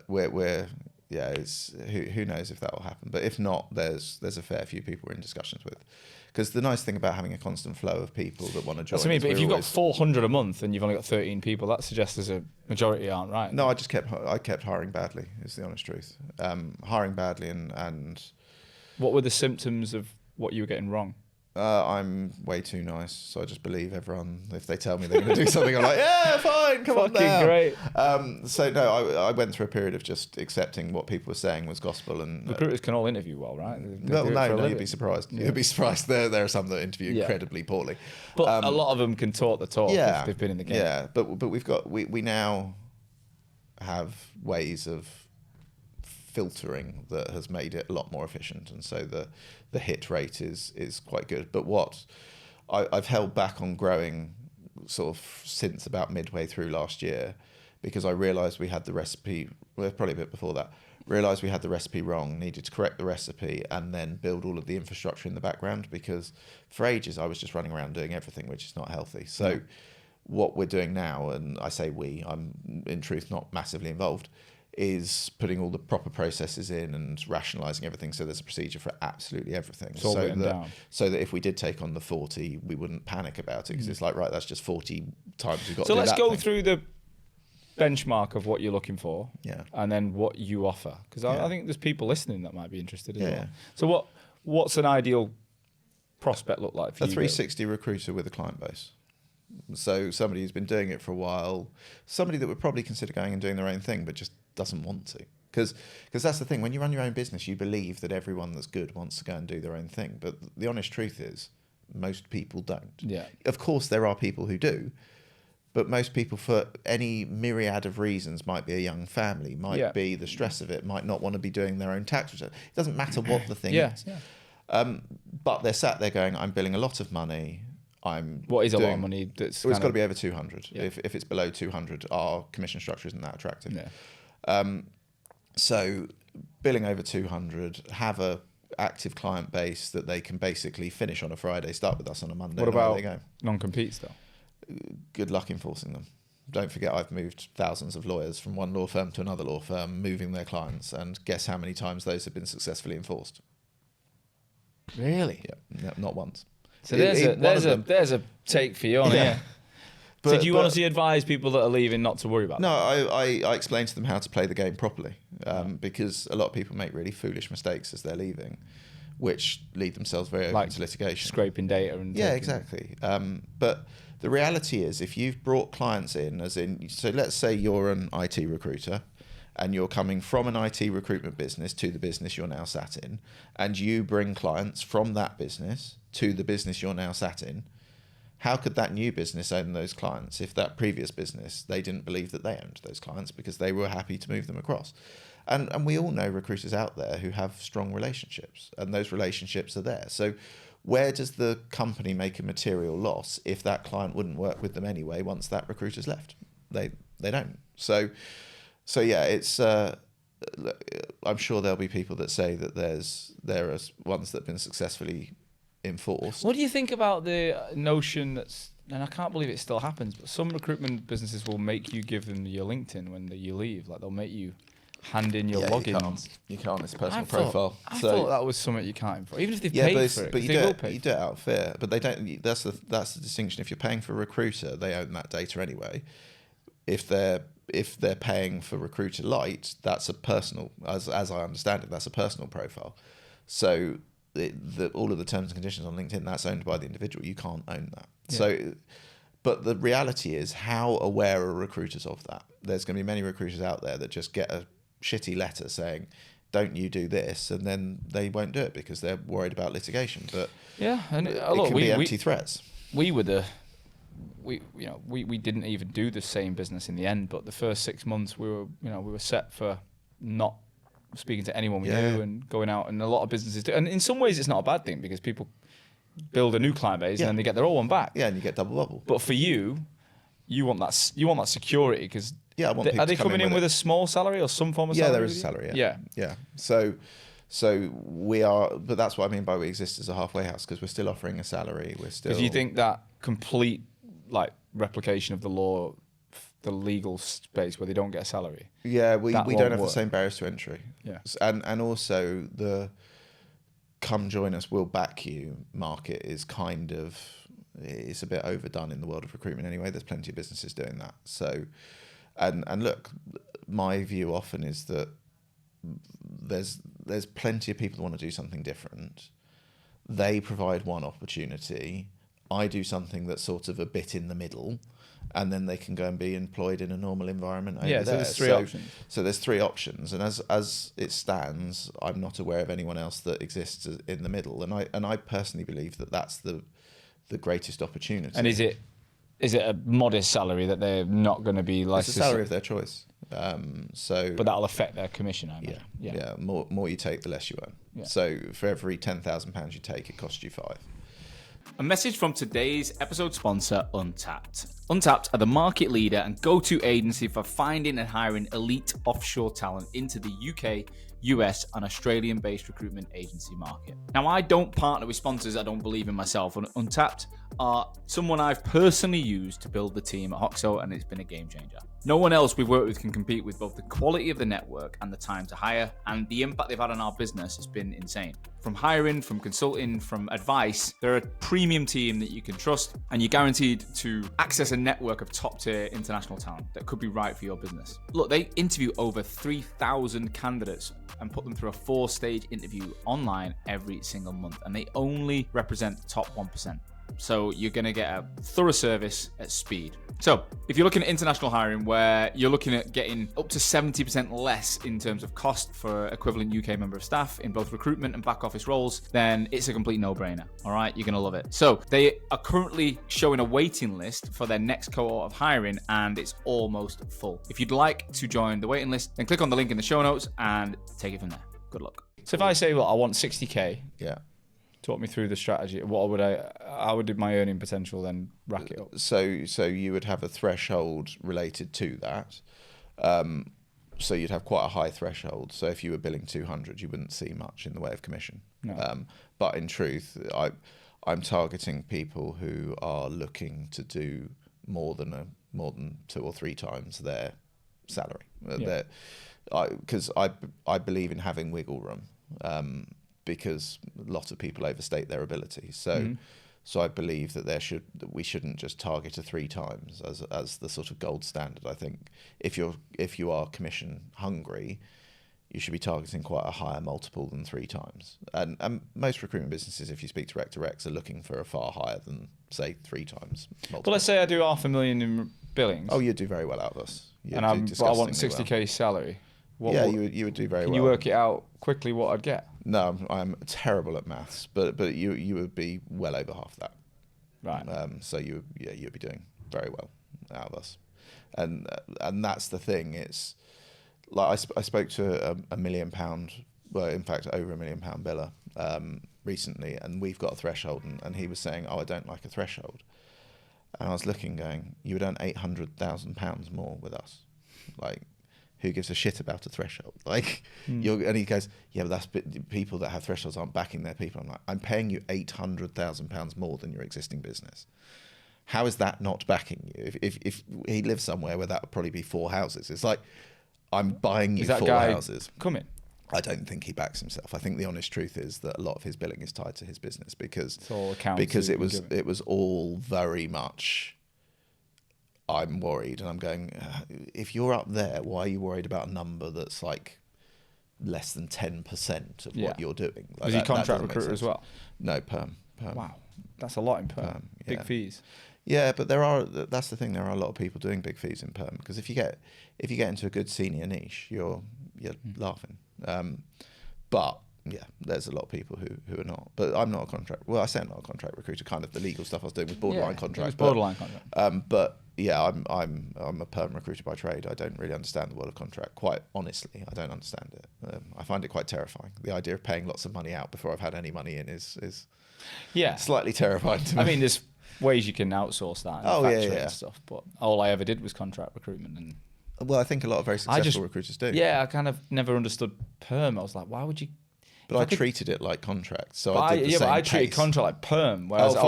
we're it's who knows if that will happen. But if not, there's a fair few people we're in discussions with. Because the nice thing about having a constant flow of people that want to join. That's what I mean, but if you've got 400 a month and you've only got 13 people, that suggests there's a majority aren't right. No, I kept hiring badly, is the honest truth. Hiring badly and. What were the symptoms of what you were getting wrong? I'm way too nice, so I just believe everyone. If they tell me they're going to do something, I'm like, yeah, fine, come on now. Great. So no, I went through a period of just accepting what people were saying was gospel, and recruiters can all interview well, right? No, you'd be surprised. Yeah. You'd be surprised. There are some that interview incredibly poorly, but a lot of them can talk the talk. Yeah, if they've been in the game. Yeah, but we now have ways of filtering that has made it a lot more efficient, and so the hit rate is quite good. But what I've held back on growing sort of since about midway through last year, because I realised we had the recipe, well, probably a bit before that, realised we had the recipe wrong, needed to correct the recipe and then build all of the infrastructure in the background, because for ages I was just running around doing everything, which is not healthy. So what we're doing now, and I say we, I'm in truth not massively involved, is putting all the proper processes in and rationalising everything, so there's a procedure for absolutely everything, so that if we did take on the 40, we wouldn't panic about it, because it's like, right, that's just 40 times we've got to do that. So let's go through the benchmark of what you're looking for, and then what you offer, because I think there's people listening that might be interested as well. So what's an ideal prospect look like for you? A 360 recruiter with a client base. So somebody who's been doing it for a while, somebody that would probably consider going and doing their own thing, but just doesn't want to. Because that's the thing, when you run your own business, you believe that everyone that's good wants to go and do their own thing. But the honest truth is, most people don't. Yeah. Of course, there are people who do, but most people, for any myriad of reasons, might be a young family, might be the stress of it, might not want to be doing their own tax return. It doesn't matter what the thing is. Yeah. But they're sat there going, I'm billing a lot of money. What is a lot of money? It's got to be over 200. Yeah. If it's below 200, our commission structure isn't that attractive. Yeah. So billing over 200, have a active client base that they can basically finish on a Friday, start with us on a Monday. What about non-compete stuff? Good luck enforcing them. Don't forget, I've moved thousands of lawyers from one law firm to another law firm, moving their clients, and guess how many times those have been successfully enforced? Really? Yeah, not once. So there's a take for you on here. So do you honestly advise people that are leaving not to worry about that? No, I explain to them how to play the game properly, because a lot of people make really foolish mistakes as they're leaving, which lead themselves very open to litigation. Scraping data and exactly. But the reality is, if you've brought clients in, so let's say you're an IT recruiter, and you're coming from an IT recruitment business to the business you're now sat in, and you bring clients from that business to the business you're now sat in, how could that new business own those clients if that previous business, they didn't believe that they owned those clients because they were happy to move them across? And we all know recruiters out there who have strong relationships, and those relationships are there. So where does the company make a material loss if that client wouldn't work with them anyway once that recruiter's left? They don't. So yeah, it's I'm sure there'll be people that say that there are ones that have been successfully enforced. What do you think about the notion that's, and I can't believe it still happens, but some recruitment businesses will make you give them your LinkedIn when you leave. Like they'll make you hand in your logins. You can't. It's personal profile. I thought that was something you can't enforce, even if they've Yeah, paid for it. but you do it out of fear. But they don't. That's the distinction. If you're paying for a recruiter, they own that data anyway. If they're paying for Recruiter Lite, that's a personal, as I understand it, that's a personal profile. So all of the terms and conditions on LinkedIn, that's owned by the individual. You can't own that. Yeah. So, but the reality is, how aware are recruiters of that? There's going to be many recruiters out there that just get a shitty letter saying, "Don't you do this," and then they won't do it because they're worried about litigation. But yeah, and it can be empty threats. We didn't even do the same business in the end, but the first 6 months we were set for not speaking to anyone we knew and going out, and a lot of businesses do. And in some ways it's not a bad thing because people build a new client base and then they get their old one back. Yeah, and you get double bubble. But for you want that security because are they coming in with a small salary or some form of salary? Yeah, there is a salary. Yeah. So we are, but that's what I mean by we exist as a halfway house, because we're still offering a salary. We're still. Because you think that complete replication of the law, the legal space where they don't get a salary. Yeah, we don't have the same barriers to entry. Yeah, and also the come join us, we'll back you market is kind of, it's a bit overdone in the world of recruitment anyway. There's plenty of businesses doing that. So, and look, my view often is that there's plenty of people who want to do something different. They provide one opportunity. I do something that's sort of a bit in the middle, and then they can go and be employed in a normal environment over there. So there's three options. So there's three options, and as it stands, I'm not aware of anyone else that exists in the middle. And I personally believe that that's the greatest opportunity. And is it a modest salary that they're not going to be licensed? It's a salary of their choice. But that'll affect their commission, I imagine. Yeah. More you take, the less you earn. Yeah. So for every £10,000 you take, it costs you £5. A message from today's episode sponsor, Untapped. Untapped are the market leader and go-to agency for finding and hiring elite offshore talent into the UK, US and Australian-based recruitment agency market. Now, I don't partner with sponsors I don't believe in myself, and Untapped are someone I've personally used to build the team at Hoxo, and it's been a game changer. No one else we've worked with can compete with both the quality of the network and the time to hire, and the impact they've had on our business has been insane. From hiring, from consulting, from advice, they're a premium team that you can trust, and you're guaranteed to access a network of top-tier international talent that could be right for your business. Look, they interview over 3,000 candidates and put them through a 4-stage interview online every single month, and they only represent the top 1%. So you're going to get a thorough service at speed. So if you're looking at international hiring where you're looking at getting up to 70% less in terms of cost for equivalent UK member of staff in both recruitment and back office roles, then it's a complete no-brainer. All right, you're going to love it. So they are currently showing a waiting list for their next cohort of hiring, and it's almost full. If you'd like to join the waiting list, then click on the link in the show notes and take it from there. Good luck. So if I say, well, I want 60k. Yeah. Talk me through the strategy. How would my earning potential then rack it up? So you would have a threshold related to that. So you'd have quite a high threshold. So if you were billing 200, you wouldn't see much in the way of commission. No. But in truth, I'm targeting people who are looking to do more than 2 or 3 times their salary. Because I believe in having wiggle room. Because a lot of people overstate their ability. So I believe that we shouldn't just target a 3 times as the sort of gold standard. I think if you are commission hungry, you should be targeting quite a higher multiple than 3 times. And most recruitment businesses, if you speak to rec to recs, are looking for a far higher than, say, 3 times multiple. But let's say I do $500,000 in billings. Oh, you'd do very well out of us. But I want 60k salary. You would do very well. Can you work it out quickly what I'd get? No, I'm terrible at maths, but you would be well over half that. Right. So you'd be doing very well out of us, and that's the thing. It's like I spoke to a £1 million, well, in fact, over £1 million biller recently, and we've got a threshold, and he was saying, "Oh, I don't like a threshold," and I was looking, going, "You would earn £800,000 more with us, like." Who gives a shit about a threshold? And he goes, yeah, but that's people that have thresholds aren't backing their people. I'm like, I'm paying you £800,000 more than your existing business. How is that not backing you? If he lives somewhere where that would probably be 4 houses, it's like, I'm buying you Is that 4 guy houses. coming? I don't think he backs himself. I think the honest truth is that a lot of his billing is tied to his business because it was all very much. I'm worried, and I'm going. If you're up there, why are you worried about a number that's like less than 10% of what you're doing? Like Was he contract recruiter as well? No, perm. Wow, that's a lot in perm. Big fees. Yeah, but that's the thing. There are a lot of people doing big fees in perm because if you get into a good senior niche, you're laughing. But yeah, there's a lot of people who are not. But I'm not a contract. Well, I say I'm not a contract recruiter. Kind of the legal stuff I was doing was borderline contract. It was borderline contract. But yeah, I'm a perm recruiter by trade. I don't really understand the world of contract. Quite honestly, I don't understand it. I find it quite terrifying. The idea of paying lots of money out before I've had any money in is slightly terrifying to me. I mean, there's ways you can outsource that and factor it and stuff. But all I ever did was contract recruitment. And well, I think a lot of very successful recruiters do. Yeah, I kind of never understood perm. I was like, why would you? But I treated it like contract, so I did the same I treated pace. contract like perm, whereas I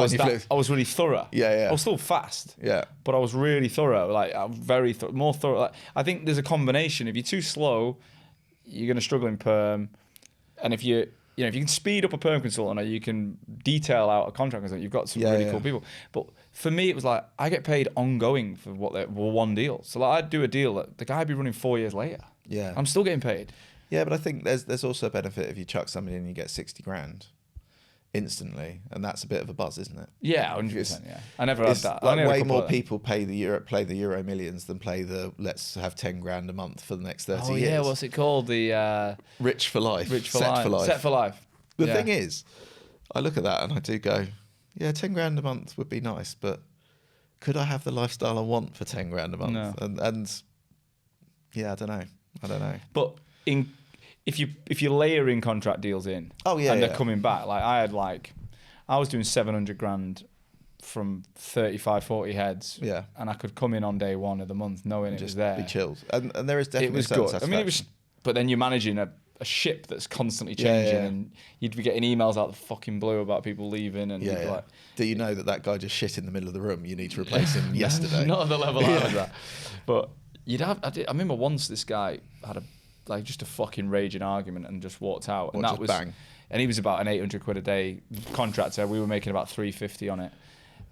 was really thorough. Yeah. I was still fast. Yeah. But I was really thorough, like very more thorough. Like, I think there's a combination. If you're too slow, you're going to struggle in perm, and if you can speed up a perm consultant or you can detail out a contract consultant, you've got some really cool people. But for me, it was like I get paid ongoing for one deal. So like I'd do a deal that the guy would be running 4 years later. Yeah. I'm still getting paid. Yeah, but I think there's also a benefit if you chuck somebody in and you get 60 grand instantly, and that's a bit of a buzz, isn't it? Yeah, 100%. Yeah, I never had that. Like way more people play the Euro Millions than play the let's have 10 grand a month for the next 30 years. Yeah, what's it called? The Rich for life. Set for life. The thing is, I look at that and I do go, yeah, 10 grand a month would be nice, but could I have the lifestyle I want for 10 grand a month? No. And yeah, I don't know. But if you layering contract deals in, and they're coming back, like I was doing 700 grand from 35, 40 heads, and I could come in on day one of the month knowing it was there. Be chilled, and there is definitely it was good. I mean, it was, but then you're managing a ship that's constantly changing, and you'd be getting emails out the fucking blue about people leaving, and like, do you know that guy just shit in the middle of the room? You need to replace him yesterday. Not at the level I was at, but I remember once this guy had just a fucking raging argument and just walked out, and that was bang. And he was about an 800 quid a day contractor. We were making about 350 on it,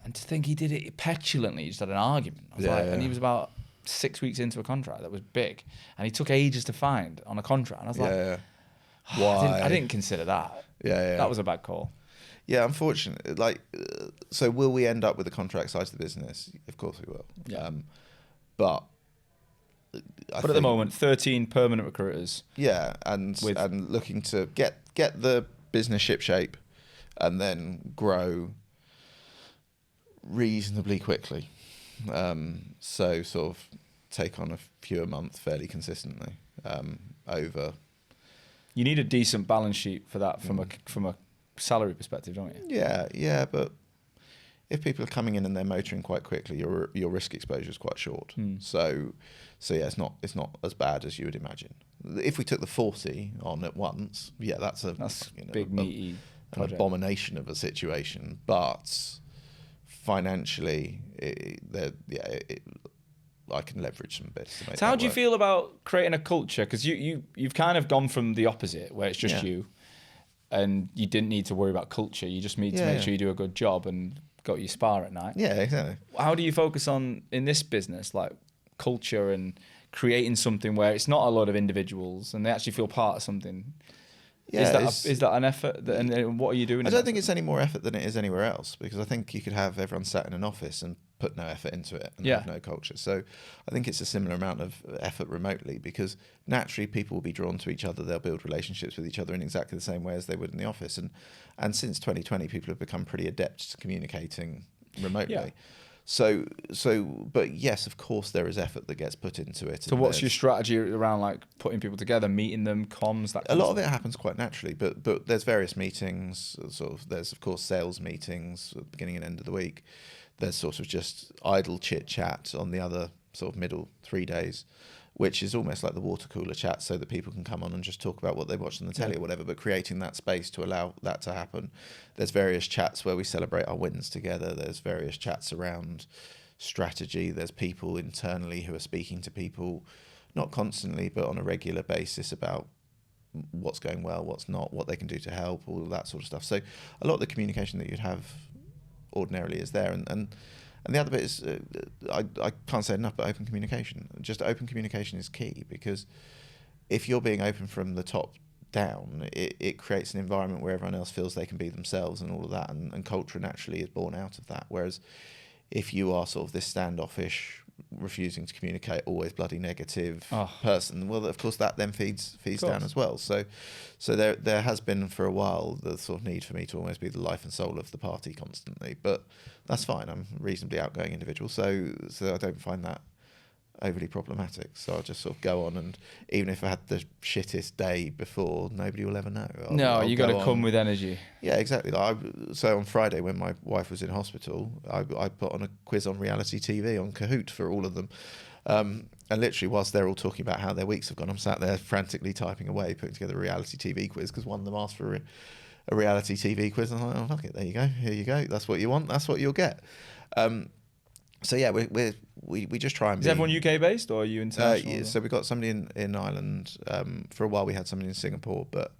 and to think he did it petulantly, he just had an argument. And he was about 6 weeks into a contract that was big, and he took ages to find on a contract. And I was like, why? I didn't consider that. That was a bad call. Yeah, unfortunately. So will we end up with the contract side of the business? Of course we will. Yeah. But at the moment, 13 permanent recruiters. Yeah, and looking to get the business ship shape, and then grow reasonably quickly. So sort of take on a few a month fairly consistently over. You need a decent balance sheet for that from a salary perspective, don't you? Yeah, but if people are coming in and they're motoring quite quickly, your risk exposure is quite short. So yeah, it's not as bad as you would imagine. If we took the 40 on at once, that's big meaty an abomination of a situation. But financially, I can leverage some bits to make. So how do you feel about creating a culture? Because you've kind of gone from the opposite, where it's just you, and you didn't need to worry about culture. You just need to make sure you do a good job and got your spa at night. Yeah, exactly. How do you focus on in this business, like culture and creating something where it's not a lot of individuals and they actually feel part of something? Yeah, is that an effort? And what are you doing? I don't think it's any more effort than it is anywhere else, because I think you could have everyone sat in an office and put no effort into it and have no culture. So I think it's a similar amount of effort remotely, because naturally people will be drawn to each other. They'll build relationships with each other in exactly the same way as they would in the office. And since 2020, people have become pretty adept to communicating remotely. Yeah. So, but yes, of course, there is effort that gets put into it. So what's your strategy around like putting people together, meeting them, comms? A lot of it happens quite naturally, but there's various meetings. There's of course sales meetings at the beginning and end of the week. There's sort of just idle chit chat on the other sort of middle 3 days, which is almost like the water cooler chat, so that people can come on and just talk about what they watched on the telly or whatever, but creating that space to allow that to happen. There's various chats where we celebrate our wins together. There's various chats around strategy. There's people internally who are speaking to people not constantly, but on a regular basis about what's going well, what's not, what they can do to help, all of that sort of stuff. So a lot of the communication that you'd have ordinarily is there, and the other bit is I can't say enough, but open communication. Just open communication is key, because if you're being open from the top down, it creates an environment where everyone else feels they can be themselves and all of that, and culture naturally is born out of that. Whereas if you are sort of this standoffish, refusing to communicate, always bloody negative person, well, of course that then feeds down as well. So there has been for a while the sort of need for me to almost be the life and soul of the party constantly, but that's fine. I'm a reasonably outgoing individual, so I don't find that overly problematic. So I'll just sort of go on, and even if I had the shittest day before, nobody will ever know. I'll you got to come with energy. Yeah, exactly. So on Friday, when my wife was in hospital, I put on a quiz on reality TV on Kahoot for all of them. And literally, whilst they're all talking about how their weeks have gone, I'm sat there frantically typing away, putting together a reality TV quiz, because one of them asked for a reality TV quiz. And I'm like, oh, fuck it, there you go. Here you go. That's what you want. That's what you'll get. So yeah, we just try and. Is everyone UK based, or are you international? Yeah, so we got somebody in Ireland. For a while, we had somebody in Singapore, but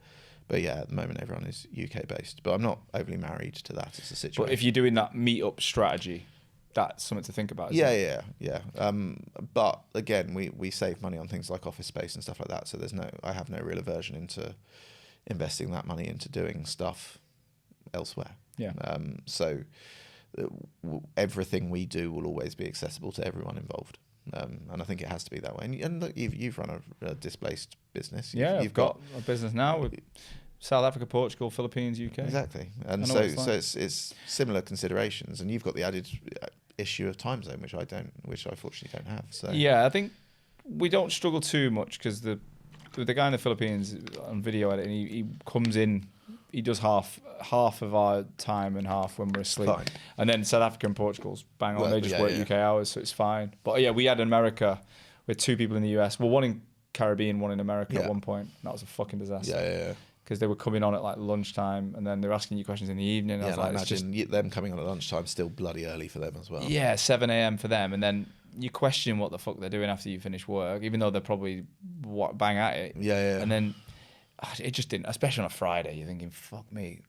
yeah, at the moment everyone is UK based. But I'm not overly married to that as a situation. But if you're doing that meet-up strategy, that's something to think about. Yeah. But again, we save money on things like office space and stuff like that. So I have no real aversion into investing that money into doing stuff elsewhere. Yeah. So everything we do will always be accessible to everyone involved, and I think it has to be that way. And look, you've run a displaced business. You've got a business now with South Africa, Portugal, Philippines, UK. Exactly, and so it's similar considerations, and you've got the added issue of time zone, which I fortunately don't have. So yeah, I think we don't struggle too much, because the guy in the Philippines on video editing, he comes in. He does half of our time and half when we're asleep. Fine. And then South Africa and Portugal's bang on. They just work UK hours, so it's fine. But yeah, we had in America with 2 people in the US. Well, one in Caribbean, one in America at one point. That was a fucking disaster. Yeah. Because they were coming on at like lunchtime, and then they were asking you questions in the evening. Yeah, I was like, imagine them coming on at lunchtime, still bloody early for them as well. Yeah, 7 a.m. for them. And then you question what the fuck they're doing after you finish work, even though they're probably bang at it. Yeah. And then it just didn't, especially on a Friday. You're thinking, fuck me.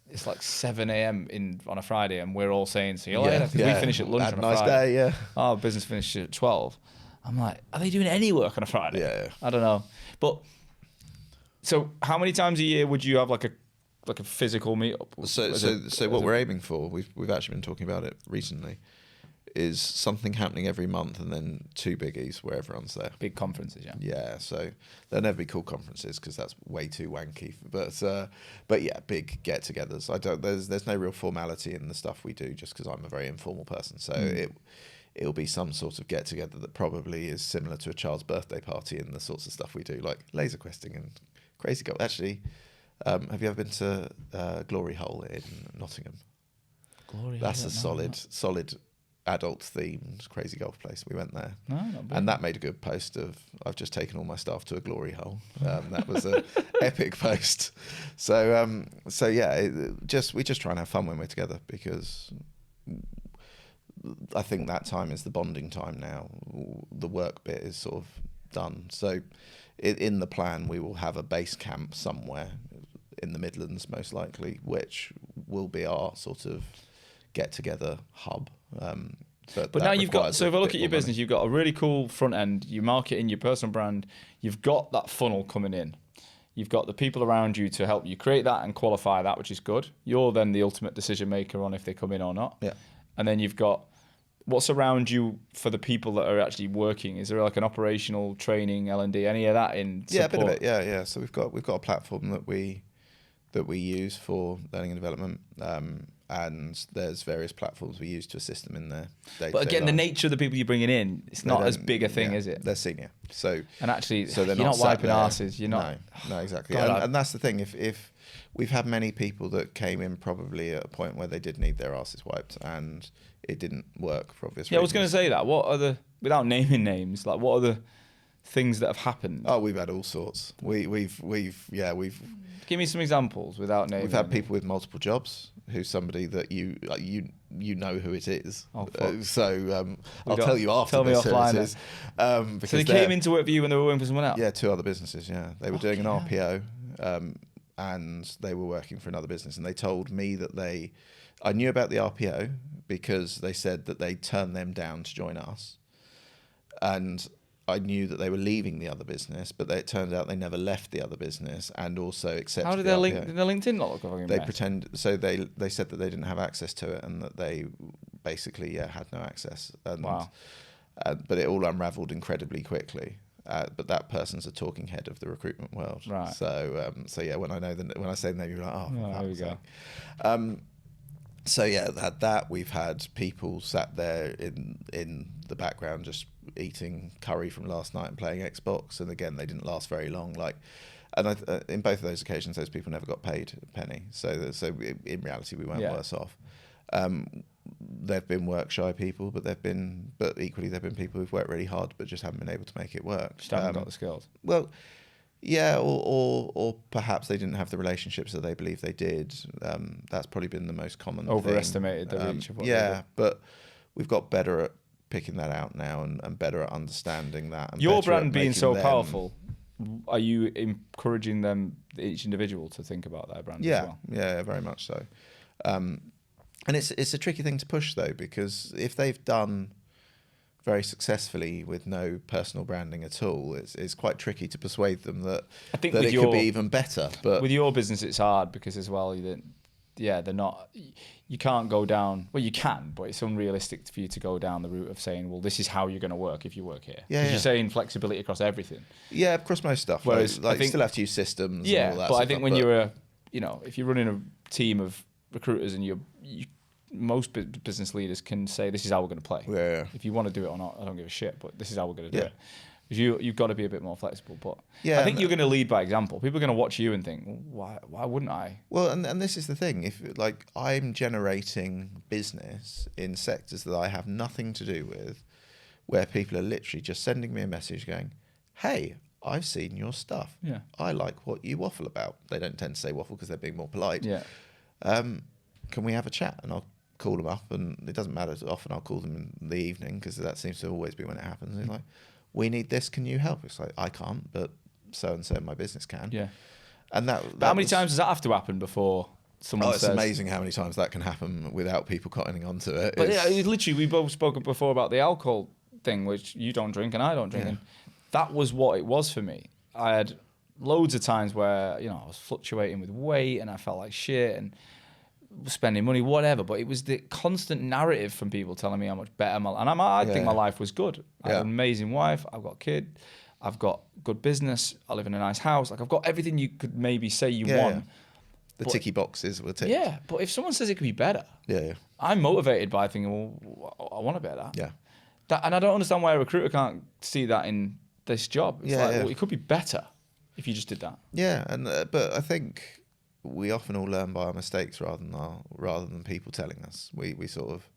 It's like 7 a.m. on a Friday, and we're all saying, see you later, because we finish at lunch on a nice Friday. Day, yeah. Our business finishes at 12. I'm like, are they doing any work on a Friday? Yeah. I don't know. But, so how many times a year would you have like a physical meetup? So what we're aiming for, we've actually been talking about it recently, is something happening every month, and then 2 biggies where everyone's there. Big conferences, yeah. Yeah, so they'll never be called conferences because that's way too wanky. But yeah, big get-togethers. There's no real formality in the stuff we do, just because I'm a very informal person. So it'll be some sort of get-together that probably is similar to a child's birthday party in the sorts of stuff we do, like laser questing and crazy golf. Actually, have you ever been to Glory Hole in Nottingham? Glory. That's a solid adult themed crazy golf place. We went there. No, not bad. And that made a good post of, I've just taken all my staff to a glory hole. That was an epic post. So yeah, we just try and have fun when we're together, because I think that time is the bonding time now. The work bit is sort of done. So in the plan, we will have a base camp somewhere in the Midlands, most likely, which will be our sort of get-together hub. But now you've got, so if I look at your business, you've got a really cool front end, you market in your personal brand, you've got that funnel coming in. You've got the people around you to help you create that and qualify that, which is good. You're then the ultimate decision maker on if they come in or not. Yeah. And then you've got what's around you for the people that are actually working. Is there like an operational training, L&D, any of that in support? Yeah, a bit of it. Yeah. So we've got a platform that we use for learning and development. And there's various platforms we use to assist them in their day-to-day But again, life. the nature of the people you're bringing in, it's not as big a thing, is it? They're senior. So actually, they're you're not sat wiping there. asses. You're not. No, exactly. God, And that's the thing. If we've had many people that came in probably at a point where they did need their asses wiped, and it didn't work for obvious reasons. Yeah, I was going to say that. What are the, without naming names, like what are the things that have happened? Oh, we've had all sorts. We've Give me some examples without naming. We've had people with multiple jobs who's somebody that you know who it is. Oh, I'll tell you after tell me this who offline it is. Because so they came into work for you when they were working for someone else? Yeah, 2 other businesses, yeah. They were doing an RPO and they were working for another business. And they told me that I knew about the RPO because they said that they turned them down to join us. And I knew that they were leaving the other business, but it turned out they never left the other business and also accepted. How did their LinkedIn not look like They pretend. So they said that they didn't have access to it and that they basically had no access. And, wow. But it all unravelled incredibly quickly. But that person's a talking head of the recruitment world. Right. So yeah, when I say the name, you're like, oh, there we go. So yeah, had that. We've had people sat there in the background just eating curry from last night and playing Xbox, and again, they didn't last very long. In both of those occasions, those people never got paid a penny. So in reality, we weren't worse off. There've been work shy people, but equally there've been people who've worked really hard but just haven't been able to make it work. Just haven't got the skills. Well, yeah, or perhaps they didn't have the relationships that they believe they did. That's probably been the most common Overestimated thing. the reach of what they did. But we've got better at picking that out now and better at understanding that. And your brand being so powerful, are you encouraging each individual to think about their brand as well? Yeah, very much so. And it's a tricky thing to push though, because if they've done very successfully with no personal branding at all, it's quite tricky to persuade them that it could be even better. But with your business, it's hard because as well, they're not. You can't go down. Well, you can, but it's unrealistic for you to go down the route of saying, "Well, this is how you're going to work if you work here." Yeah, you're saying flexibility across everything. Yeah, across most stuff. Whereas I think, you still have to use systems. Yeah, and all that but stuff, I think when you're if you're running a team of recruiters and most business leaders can say, this is how we're going to play. Yeah. If you want to do it or not, I don't give a shit, but this is how we're going to do it. You've got to be a bit more flexible. But I think you're going to lead by example. People are going to watch you and think, well, why wouldn't I? Well, and this is the thing. If I'm generating business in sectors that I have nothing to do with, where people are literally just sending me a message going, hey, I've seen your stuff. Yeah. I like what you waffle about. They don't tend to say waffle because they're being more polite. Yeah. Can we have a chat? And I'll call them up, and it doesn't matter. Often I'll call them in the evening because that seems to always be when it happens. They're like, we need this. Can you help? It's like, I can't, but so and so in my business can. Yeah. And that how many times does that have to happen before someone says? It's amazing how many times that can happen without people cottoning onto it. But literally, we both spoke before about the alcohol thing, which you don't drink and I don't drink. And that was what it was for me. I had loads of times where, I was fluctuating with weight and I felt like shit and spending money, whatever. But it was the constant narrative from people telling me how much better I think my life was good. I have an amazing wife. I've got a kid. I've got good business. I live in a nice house. I've got everything you could maybe say you want. The ticky boxes were ticked. Yeah, but if someone says it could be better, I'm motivated by thinking, well, I want to be better. Yeah. And I don't understand why a recruiter can't see that in this job. It's well, it could be better if you just did that. Yeah, and but I think we often all learn by our mistakes rather than people telling us. We sort of,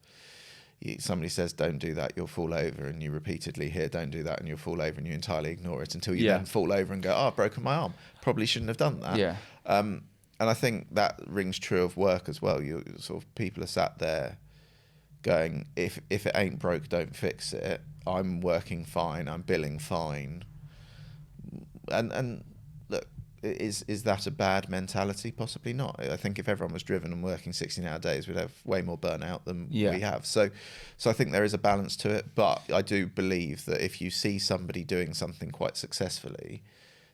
somebody says don't do that, you'll fall over, and you repeatedly hear don't do that and you'll fall over, and you entirely ignore it until you then fall over and go, oh, I've broken my arm, probably shouldn't have done that. Yeah. And I think that rings true of work as well. You sort of, people are sat there going, if it ain't broke, don't fix it. I'm working fine, I'm billing fine. And look, is that a bad mentality? Possibly not. I think if everyone was driven and working 16-hour days, we'd have way more burnout than we have. So I think there is a balance to it, but I do believe that if you see somebody doing something quite successfully,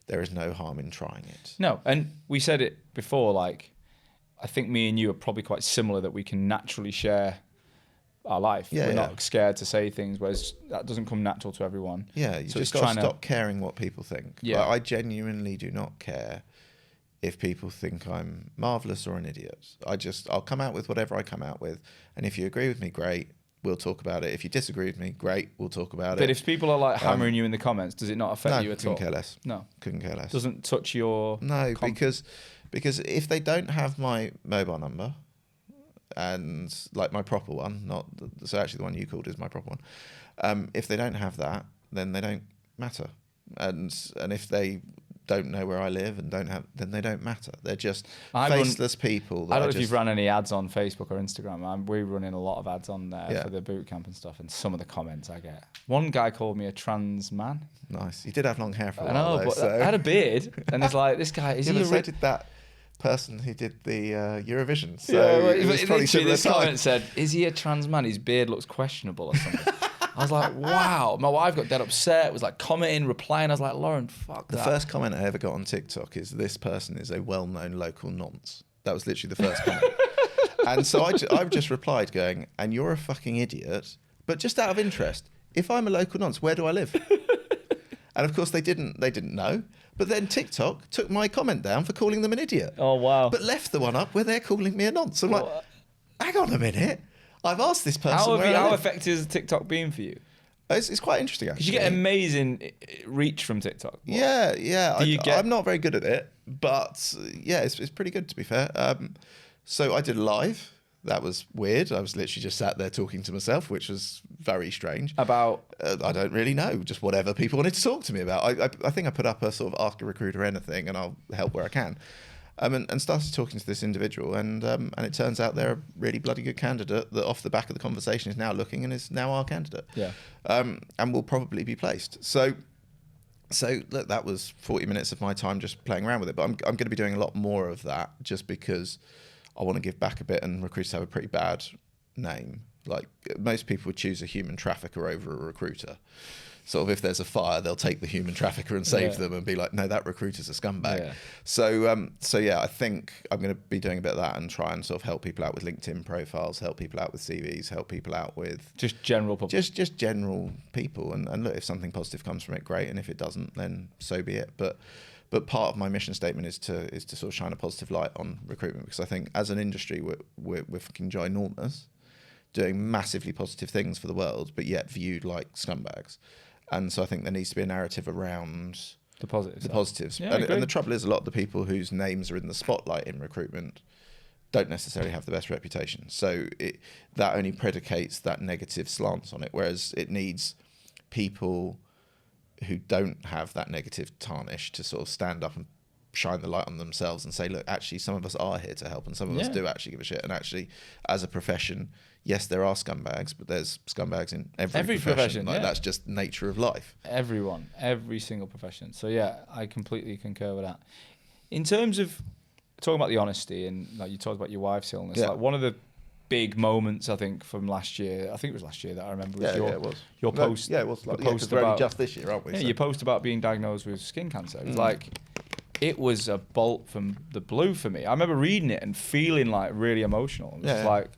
there is no harm in trying it. No, and we said it before, I think me and you are probably quite similar, that we can naturally share our life. We're not scared to say things, whereas that doesn't come natural to everyone. Yeah, you just got to stop caring what people think. Yeah. I genuinely do not care if people think I'm marvellous or an idiot. I'll come out with whatever I come out with, and if you agree with me, great, we'll talk about it. If you disagree with me, great, we'll talk about it. But if people are hammering you in the comments, does it not affect you at all? Couldn't care less. No. Couldn't care less. Doesn't touch your... No, because if they don't have my mobile number, and my proper one, so actually the one you called is my proper one. If they don't have that, then they don't matter. And if they don't know where I live and then they don't matter. They're just I faceless people. I don't know if you've run any ads on Facebook or Instagram. We're running a lot of ads on there Yeah. for the boot camp and stuff, and some of the comments I get. One guy called me a trans man. Nice. You did have long hair for a I while, know, though, but so. I had a beard, and it's like, this guy, is Yeah, he but a so ri- did that person who did the Eurovision. So well, it was probably literally similar this time. comment said, is he a trans man? His beard looks questionable or something. I was like, wow. My wife got dead upset, was like commenting, replying. I was like, Lauren, fuck The that. first comment I ever got on TikTok is this person is a well-known local nonce. That was literally the first comment. And so I just replied going, and you're a fucking idiot. But just out of interest, if I'm a local nonce, where do I live? And of course they didn't know. But then TikTok took my comment down for calling them an idiot. Oh, wow. But left the one up where they're calling me a nonce. I'm like, hang on a minute. I've asked this person How effective has TikTok been for you? It's quite interesting, actually. Because you get amazing reach from TikTok. Yeah. Do you get- I'm not very good at it, but yeah, it's pretty good, to be fair. So I did a live. That was weird. I was literally just sat there talking to myself, which was very strange. About I don't really know, just whatever people wanted to talk to me about. I think I put up a sort of ask a recruiter anything, and I'll help where I can. And started talking to this individual, and it turns out they're a really bloody good candidate that off the back of the conversation is now looking and is now our candidate. Yeah. And will probably be placed. So look, that was 40 minutes of my time just playing around with it. But I'm going to be doing a lot more of that just because I want to give back a bit, and recruiters have a pretty bad name. Like most people would choose a human trafficker over a recruiter. Sort of if there's a fire, they'll take the human trafficker and save them and be like, no, that recruiter's a scumbag. Yeah. So yeah, I think I'm going to be doing a bit of that and try and sort of help people out with LinkedIn profiles, help people out with CVs, help people out with just general public. just general people. And look, if something positive comes from it, great. And if it doesn't, then so be it. But part of my mission statement is to sort of shine a positive light on recruitment, because I think as an industry we're fucking ginormous, doing massively positive things for the world, but yet viewed like scumbags. And so I think there needs to be a narrative around the positives. Yeah, and the trouble is, a lot of the people whose names are in the spotlight in recruitment don't necessarily have the best reputation. So that only predicates that negative slant on it, whereas it needs people who don't have that negative tarnish to sort of stand up and shine the light on themselves and say, look, actually some of us are here to help, and some of us do actually give a shit. And actually, as a profession, yes, there are scumbags, but there's scumbags in every profession. Like that's just nature of life. Everyone, every single profession. So yeah, I completely concur with that. In terms of talking about the honesty, and like you talked about your wife's illness, like one of the big moments I think from last year, I think it was last year that I remember was your post. Yeah, it was. Like, post we're only about just this year, aren't we? Yeah, So. your post about being diagnosed with skin cancer. It was like, it was a bolt from the blue for me. I remember reading it and feeling like really emotional. It was like,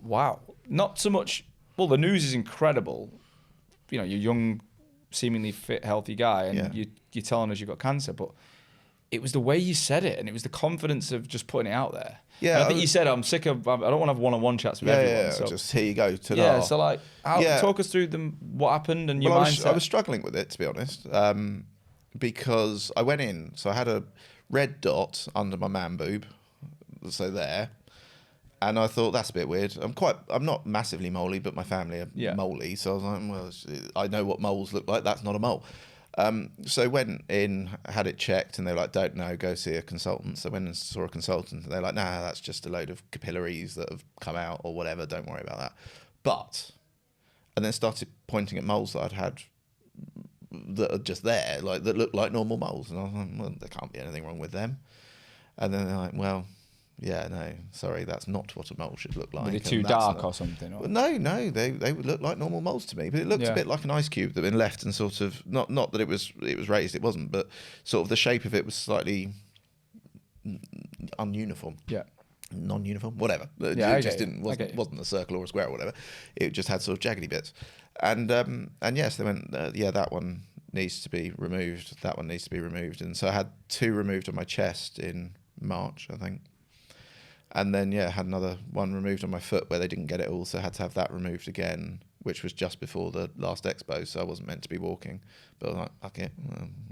wow. Not so much, well, the news is incredible. You know, you're a young, seemingly fit, healthy guy, and you're telling us you've got cancer, but it was the way you said it, and it was the confidence of just putting it out there. Yeah, and I think you said, I'm sick of, I don't want to have one-on-one chats with everyone. Yeah, so. just here you go. Ta-da. Yeah, so like, talk us through what happened and your mindset. I was struggling with it, to be honest, because I went in, so I had a red dot under my man boob, so there. And I thought, that's a bit weird. I'm not massively moly, but my family are moly. So I was like, well, I know what moles look like. That's not a mole. So I went in, had it checked, and they were like, don't know, go see a consultant. So I went and saw a consultant, and they're like, nah, that's just a load of capillaries that have come out or whatever. Don't worry about that. And then started pointing at moles that I'd had that are just there, like that look like normal moles. And I was like, well, there can't be anything wrong with them. And then they're like, well, yeah, no, sorry, that's not what a mole should look like. Were they too dark or something? Or? No, they would look like normal moles to me, but it looked a bit like an ice cube that had been left and sort of not that it was raised, it wasn't, but sort of the shape of it was slightly ununiform. Yeah. Non-uniform, whatever. Yeah, it just wasn't a circle or a square or whatever. It just had sort of jaggedy bits, and yes, they went, that one needs to be removed. That one needs to be removed, and so I had 2 removed on my chest in March, I think. And then, had another one removed on my foot where they didn't get it all, so I had to have that removed again, which was just before the last expo, so I wasn't meant to be walking. But I was like, okay,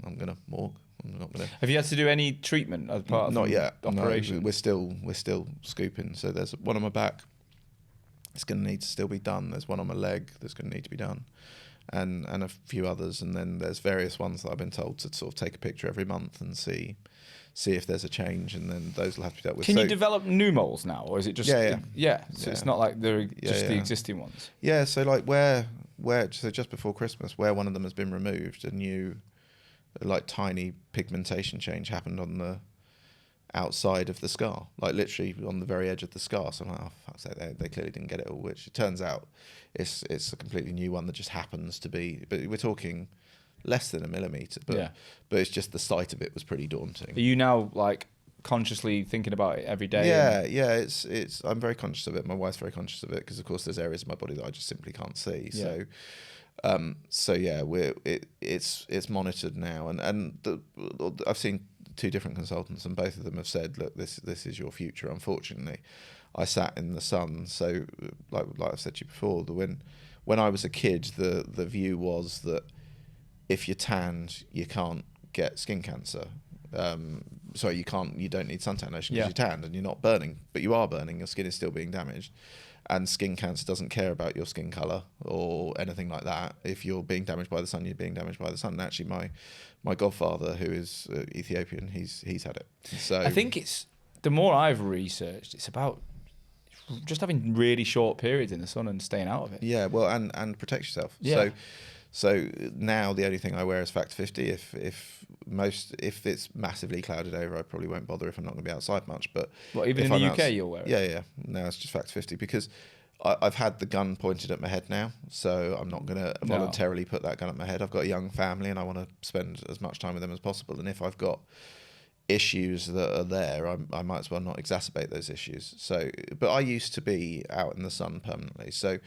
I'm going to walk. I'm not going to... Have you had to do any treatment as part of the operation? No, we're still scooping. So there's one on my back. It's going to need to still be done. There's one on my leg that's going to need to be done. and a few others, and then there's various ones that I've been told to sort of take a picture every month and see if there's a change, and then those will have to be dealt with. Can you develop new moles now, or is it just So it's not like they're just the existing ones. Yeah, so like where so just before Christmas, where one of them has been removed, a new like tiny pigmentation change happened on the outside of the scar, like literally on the very edge of the scar. So I'm like, oh fuck's sake, they clearly didn't get it all, which it turns out it's a completely new one that just happens to be, but we're talking less than a millimetre, but it's just the sight of it was pretty daunting. Are you now like consciously thinking about it every day? Yeah, it's I'm very conscious of it. My wife's very conscious of it, because of course there's areas of my body that I just simply can't see. So yeah, it's monitored now, and I've seen 2 different consultants, and both of them have said, look, this is your future. Unfortunately, I sat in the sun, so like I've said to you before, when I was a kid, the view was that if you're tanned, you can't get skin cancer. You don't need suntan lotion because you're tanned and you're not burning, but you are burning. Your skin is still being damaged, and skin cancer doesn't care about your skin color or anything like that. If you're being damaged by the sun, you're being damaged by the sun. And actually, my godfather, who is Ethiopian, he's had it. So I think it's, the more I've researched, it's about just having really short periods in the sun and staying out of it. Yeah, well, and protect yourself. Yeah. So now the only thing I wear is Factor 50. If it's massively clouded over, I probably won't bother if I'm not going to be outside much. But even in the UK, you'll wear it? Yeah. Now it's just Factor 50, because I've had the gun pointed at my head now, so I'm not going to voluntarily put that gun at my head. I've got a young family, and I want to spend as much time with them as possible. And if I've got issues that are there, I might as well not exacerbate those issues. So, but I used to be out in the sun permanently. So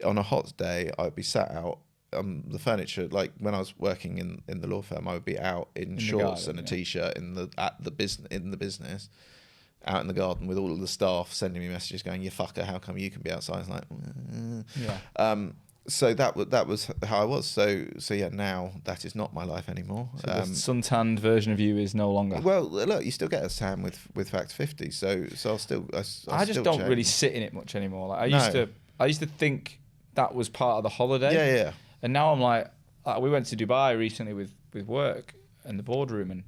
on a hot day, I'd be sat out. The furniture, like when I was working in the law firm, I would be out in shorts and a t-shirt in the business, out in the garden with all of the staff sending me messages going, "You fucker, how come you can be outside?" It's like, so that was how I was. So yeah, now that is not my life anymore. So the suntanned version of you is no longer. Well, look, you still get a tan with Factor 50. So I'll still. I just don't really sit in it much anymore. Like I used to think that was part of the holiday. Yeah. And now I'm like we went to Dubai recently with work and the boardroom, and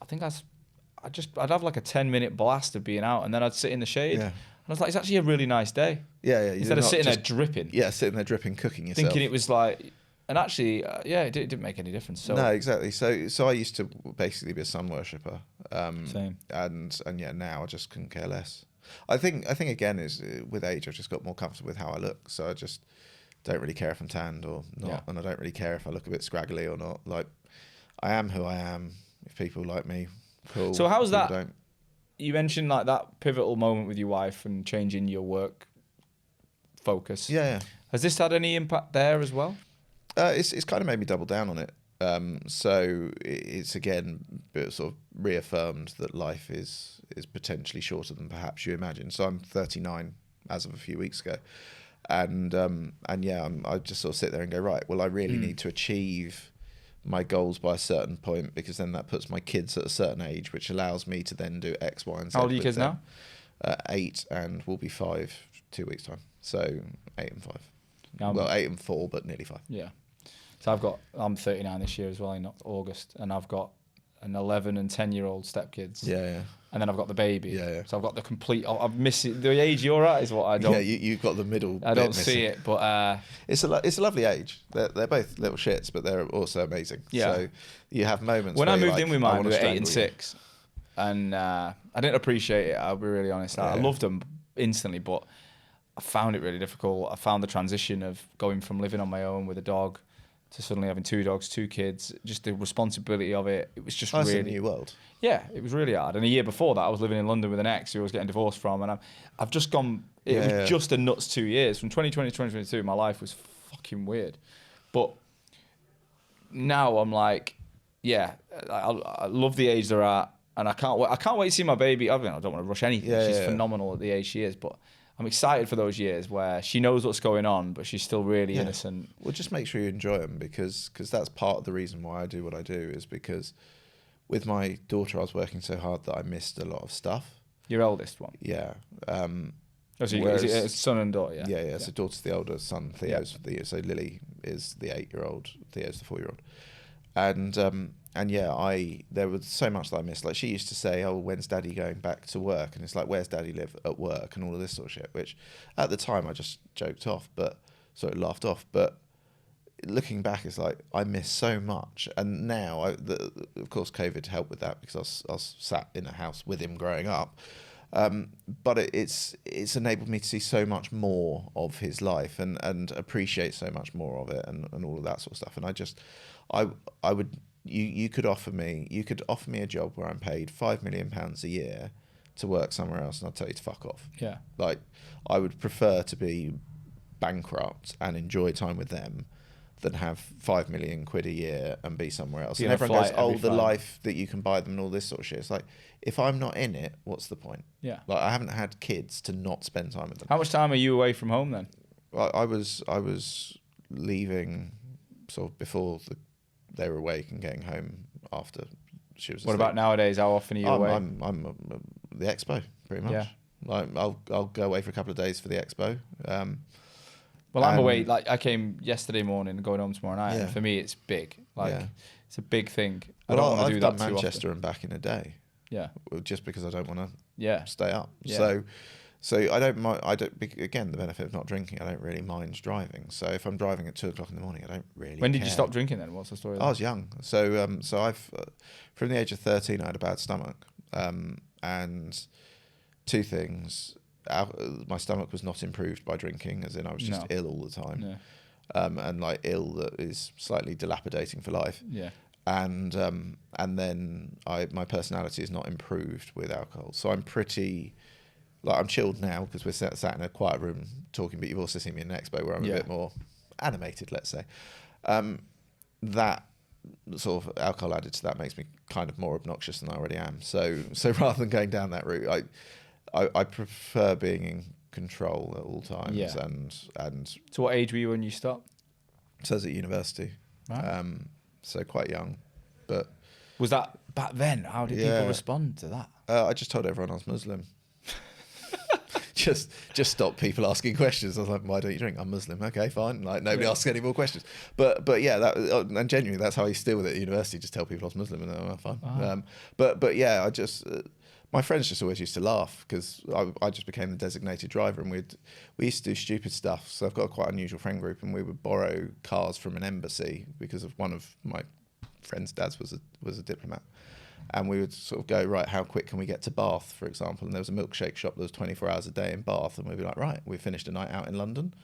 I think I'd have like a 10-minute blast of being out, and then I'd sit in the shade. And I was like, it's actually a really nice day. Yeah. Instead of sitting there dripping. Yeah, sitting there dripping, cooking yourself. Thinking it was like, and actually, it didn't make any difference. So no, exactly. So I used to basically be a sun worshipper. Same. And yeah, now I just couldn't care less. I think again is with age, I've just got more comfortable with how I look. So I just don't really care if I'm tanned or not, and I don't really care if I look a bit scraggly or not. Like, I am who I am. If people like me, cool. So how's that? Don't. You mentioned like that pivotal moment with your wife and changing your work focus. Yeah. Has this had any impact there as well? It's kind of made me double down on it. So it's again sort of reaffirmed that life is potentially shorter than perhaps you imagine. So I'm 39 as of a few weeks ago. And yeah, I just sort of sit there and go, right, well, I really need to achieve my goals by a certain point, because then that puts my kids at a certain age, which allows me to then do X, Y, and Z. How old are your kids now? 8 and will be 5 2 weeks time. So 8 and 5. Yeah, 8 and 4, but nearly 5. Yeah. So I'm 39 this year as well in August, and I've got an 11 and 10-year-old stepkids. Yeah. And then I've got the baby. Yeah. So I've got the complete. I'm missing the age you're at is what I don't. Yeah, you've got the middle. I don't see it, but it's a lovely age. They're both little shits, but they're also amazing. Yeah. So you have moments. When where I moved like, in with mine, we were 8 and 6, and I didn't appreciate it. I'll be really honest. I loved them instantly, but I found it really difficult. I found the transition of going from living on my own with a dog to suddenly having 2 dogs, 2 kids, just the responsibility of it. It was just really a new world. Yeah, it was really hard. And a year before that, I was living in London with an ex who I was getting divorced from, and I've just gone. It was just a nuts 2 years. From 2020 to 2022, my life was fucking weird. But now I'm like, I love the age they're at, and I can't wait to see my baby. I don't want to rush anything. She's phenomenal at the age she is, but I'm excited for those years where she knows what's going on, but she's still really innocent. Well, just make sure you enjoy them, because that's part of the reason why I do what I do, is because with my daughter, I was working so hard that I missed a lot of stuff. Your eldest one? Yeah. Oh, so is it a son and daughter? Yeah. Yeah. So daughter's the older, son Theo's so Lily is the 8-year-old, Theo's the 4-year-old, and yeah, there was so much that I missed. Like she used to say, "Oh, when's Daddy going back to work?" And it's like, "Where's Daddy live at work?" and all of this sort of shit. Which at the time I just joked off, but sort of laughed off. But looking back, it's like I miss so much. And now, of course, COVID helped with that because I was sat in a house with him growing up. But it's enabled me to see so much more of his life and appreciate so much more of it and all of that sort of stuff. And I would you could offer me a job where I'm paid £5 million a year to work somewhere else, and I'd tell you to fuck off. Yeah. Like I would prefer to be bankrupt and enjoy time with them than have £5 million a year and be somewhere else. And everyone goes, "Oh, the life that you can buy them and all this sort of shit." It's like, if I'm not in it, what's the point? Yeah. Like I haven't had kids to not spend time with them. How much time are you away from home then? I was leaving sort of before they were awake and getting home after she was asleep. What about nowadays? How often are you away? I'm the expo pretty much. Yeah. Like I'll go away for a couple of days for the expo. Well, I'm away. Like I came yesterday morning, going home tomorrow night. Yeah. And for me, it's big. Like it's a big thing. Well, I don't want to do that I've too done Manchester often. and back in a day. Yeah. Just because I don't want to Yeah. stay up. Yeah. So I don't mind. Again, the benefit of not drinking, I don't really mind driving. So if I'm driving at 2:00 in the morning, I don't really. When did you care. stop drinking then? What's the story? I was young. So I've from the age of 13, I had a bad stomach, and two things. My stomach was not improved by drinking, as in I was just ill all the time. Yeah. And like ill that is slightly dilapidating for life. Yeah. And then my personality is not improved with alcohol. So I'm pretty, like I'm chilled now because we're sat in a quiet room talking, but you've also seen me in an expo where I'm a bit more animated, let's say. That sort of alcohol added to that makes me kind of more obnoxious than I already am. So rather than going down that route, I prefer being in control at all times. Yeah. And So what age were you when you stopped? so I was at university. Right. So quite young, but Was that back then? How did people respond to that? I just told everyone I was Muslim. just stop people asking questions. I was like, "Why don't you drink?" "I'm Muslim." "Okay, fine." Like nobody asks any more questions. But yeah, and genuinely, that's how I used to deal with it at university. Just tell people I was Muslim, and they're like, "Fine." Wow. But yeah, I just my friends just always used to laugh because I just became the designated driver, and we used to do stupid stuff. So I've got a quite unusual friend group, and we would borrow cars from an embassy because of one of my friend's dads was a diplomat. And we would sort of go, right, how quick can we get to Bath, for example? And there was a milkshake shop that was 24 hours a day in Bath. And we'd be like, right, we finished a night out in London.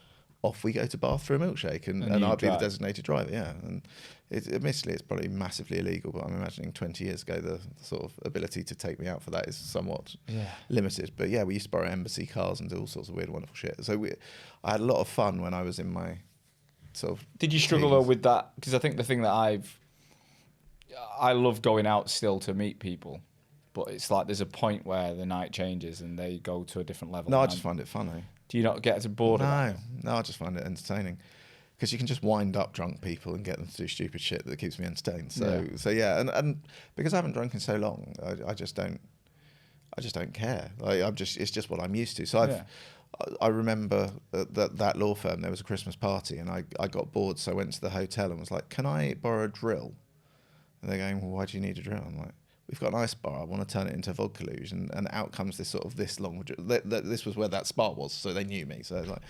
Off we go to Bath for a milkshake. And I'd be the designated driver, yeah. And admittedly, it's probably massively illegal, but I'm imagining 20 years ago, the sort of ability to take me out for that is somewhat limited. But yeah, we used to borrow embassy cars and do all sorts of weird, wonderful shit. So I had a lot of fun when I was in my sort of Did you struggle though with that? Because I think the thing that I love going out still to meet people, but it's like there's a point where the night changes and they go to a different level. No, I just find it funny. Do you not get bored of that? No, I just find it entertaining because you can just wind up drunk people and get them to do stupid shit that keeps me entertained. So yeah, and because I haven't drunk in so long, I just don't care. Like it's just what I'm used to. So I remember that law firm, there was a Christmas party and I got bored, so I went to the hotel and was like, "Can I borrow a drill?" And they're going, "Well, why do you need a drill?" I'm like, "We've got an ice bar. I want to turn it into a vodka luge." And out comes this sort of this long drill. This was where that spa was, so they knew me. So I was like,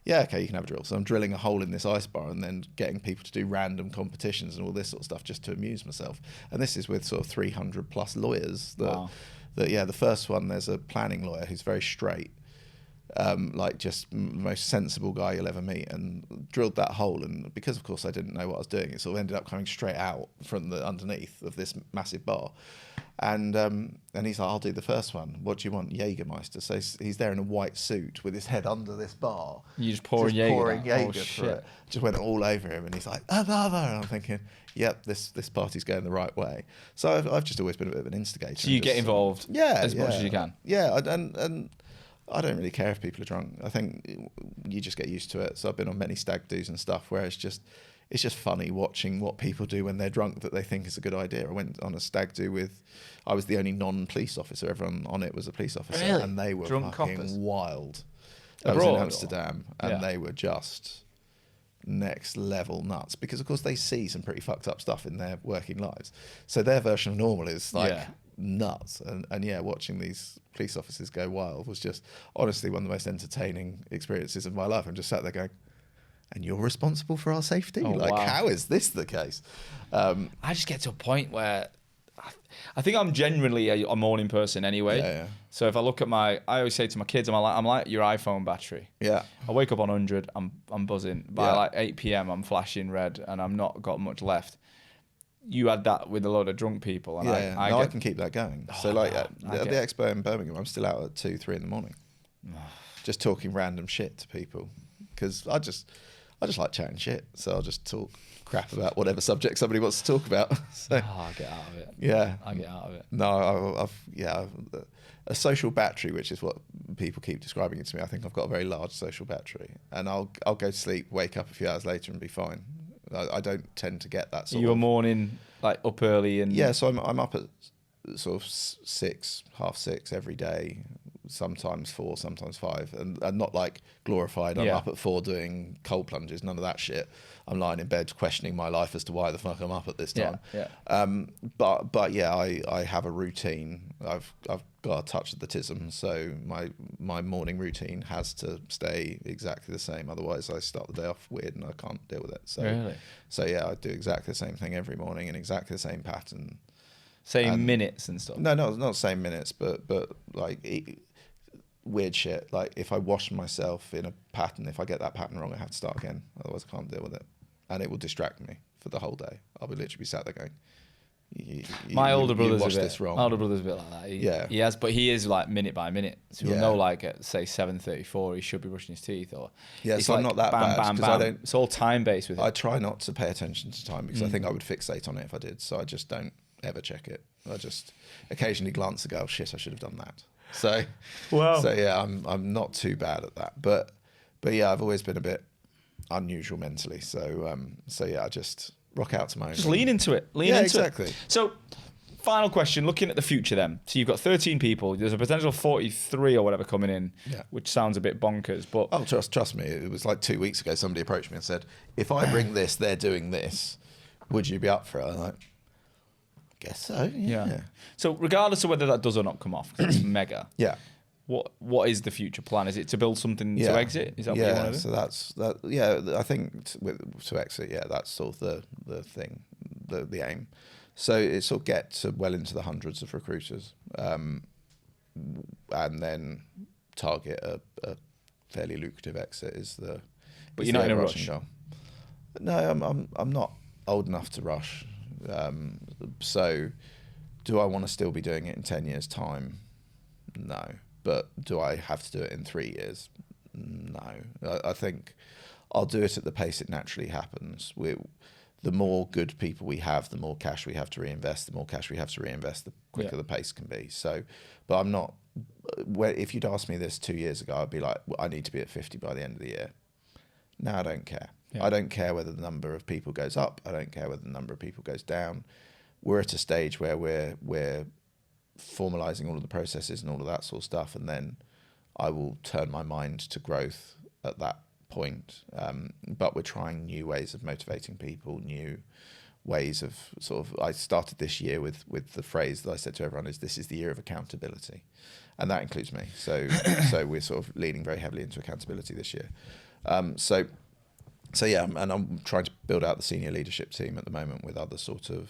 "Yeah, okay, you can have a drill." So I'm drilling a hole in this ice bar and then getting people to do random competitions and all this sort of stuff just to amuse myself. And this is with sort of 300 plus lawyers. The first one, there's a planning lawyer who's very straight. Like just the most sensible guy you'll ever meet, and drilled that hole, and because of course I didn't know what I was doing, it sort of ended up coming straight out from the underneath of this massive bar, and he's like, "I'll do the first one. What do you want?" "Jägermeister." So he's there in a white suit with his head under this bar. You just pouring Jäger for it. Just went all over him, and he's like, "Another," and I'm thinking, "Yep, this party's going the right way." So I've just always been a bit of an instigator. So you get involved, as much as you can. Yeah, and I don't really care if people are drunk. I think you just get used to it. So I've been on many stag do's and stuff where it's just funny watching what people do when they're drunk that they think is a good idea. I went on a stag do I was the only non-police officer. Everyone on it was a police officer. Really? And they were Drunk fucking coppers? wild. I was in Abroad, Amsterdam, and they were just next level nuts because, of course, they see some pretty fucked up stuff in their working lives. So their version of normal is like nuts. And yeah, watching these police officers go wild was just honestly one of the most entertaining experiences of my life. I'm just sat there going, and you're responsible for our safety? How is this the case? I just get to a point where I think I'm genuinely a morning person anyway. Yeah. So if I look at I always say to my kids, I'm like your iPhone battery. Yeah. I wake up on 100, I'm buzzing. By like 8 p.m, I'm flashing red, and I'm not got much left. You had that with a load of drunk people, and I can keep that going. So at the expo in Birmingham, I'm still out at 2, 3 in the morning, just talking random shit to people because I just like chatting shit. So I'll just talk crap about whatever subject somebody wants to talk about. So, I get out of it. Yeah. I get out of it. No, I've a social battery, which is what people keep describing it to me. I think I've got a very large social battery, and I'll go to sleep, wake up a few hours later, and be fine. I don't tend to get that sort of... You're morning, like up early and... Yeah, so I'm up at sort of 6, half 6 every day, sometimes 4, sometimes 5, and not like glorified. I'm up at 4 doing cold plunges, none of that shit. I'm lying in bed questioning my life as to why the fuck I'm up at this time. But yeah, I have a routine. I've got a touch of the tism, so my morning routine has to stay exactly the same. Otherwise, I start the day off weird and I can't deal with it. So, really? So yeah, I do exactly the same thing every morning in exactly the same pattern. Same minutes and stuff? No, not same minutes, but like weird shit. Like if I wash myself in a pattern, if I get that pattern wrong, I have to start again. Otherwise, I can't deal with it. And it will distract me for the whole day. I'll be literally sat there going, my older brother's watched this wrong. My older brother's a bit like that. He has, but he is like minute by minute. So you'll know, like at say 7:34, he should be brushing his teeth, or so I'm not that bad because I don't. It's all time based with it. I try not to pay attention to time because I think I would fixate on it if I did. So I just don't ever check it. I just occasionally glance and go, oh, shit, I should have done that. So yeah, I'm not too bad at that. But yeah, I've always been a bit unusual mentally. So yeah, I just rock out to my own. Just lean into it. Exactly. So, final question, looking at the future then. So you've got 13 people. There's a potential 43 or whatever coming in, which sounds a bit bonkers. But trust me, it was like 2 weeks ago somebody approached me and said, if I bring this, they're doing this. Would you be up for it? I'm like, guess so, yeah. So regardless of whether that does or not come off, because it's mega. Yeah. What is the future plan? Is it to build something to exit? Is that what you want to do? So that's that. Yeah, I think to exit. Yeah, that's sort of the thing, the aim. So it sort of get to well into the hundreds of recruiters, and then target a fairly lucrative exit is the. But you're not in a rush. Goal. No, I'm not old enough to rush. So, do I want to still be doing it in 10 years' time? No. But do I have to do it in 3 years? No. I think I'll do it at the pace it naturally happens. The more good people we have, the more cash we have to reinvest. The more cash we have to reinvest, the quicker the pace can be. So, but I'm not. If you'd asked me this 2 years ago, I'd be like, well, I need to be at 50 by the end of the year. Now I don't care. Yeah. I don't care whether the number of people goes up. I don't care whether the number of people goes down. We're at a stage where we're formalizing all of the processes and all of that sort of stuff, and then I will turn my mind to growth at that point. But we're trying new ways of motivating people, new ways of sort of. I started this year with the phrase that I said to everyone is, "This is the year of accountability," and that includes me. So we're sort of leaning very heavily into accountability this year. So yeah, and I'm trying to build out the senior leadership team at the moment with other sort of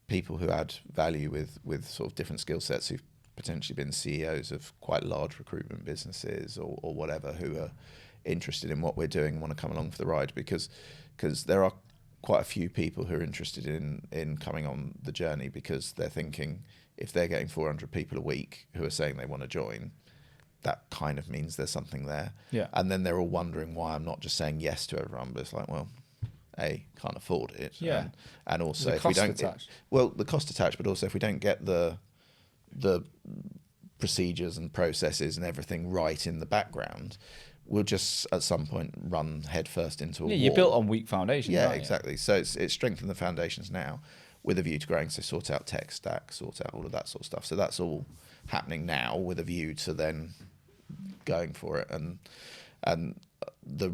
people who add value with sort of different skill sets, who've potentially been CEOs of quite large recruitment businesses or whatever, who are interested in what we're doing and want to come along for the ride, because there are quite a few people who are interested in coming on the journey, because they're thinking if they're getting 400 people a week who are saying they want to join, that kind of means there's something there. Yeah. And then they're all wondering why I'm not just saying yes to everyone, but it's like, well, can't afford it. Yeah. And also if we don't the cost attached, but also if we don't get the procedures and processes and everything right in the background, we'll just at some point run headfirst into a wall. You're built on weak foundations. Yeah, exactly. So it's strengthen the foundations now with a view to growing. So sort out tech stack, sort out all of that sort of stuff. So that's all happening now with a view to then going for it, and the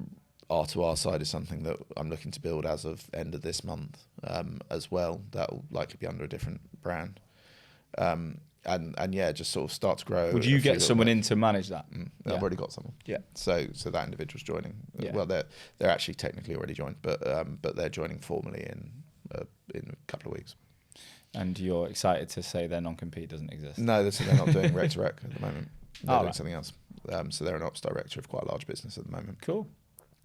R2R side is something that I'm looking to build as of end of this month as well. That will likely be under a different brand. And yeah, just sort of start to grow. Would you get someone in to manage that? I've already got someone. Yeah. So that individual's joining. Yeah. Well, they're actually technically already joined, but they're joining formally in a couple of weeks. And you're excited to say their non-compete doesn't exist? No, they're not doing rec to rec at the moment. They're doing right. something else. So they're an ops director of quite a large business at the moment. Cool.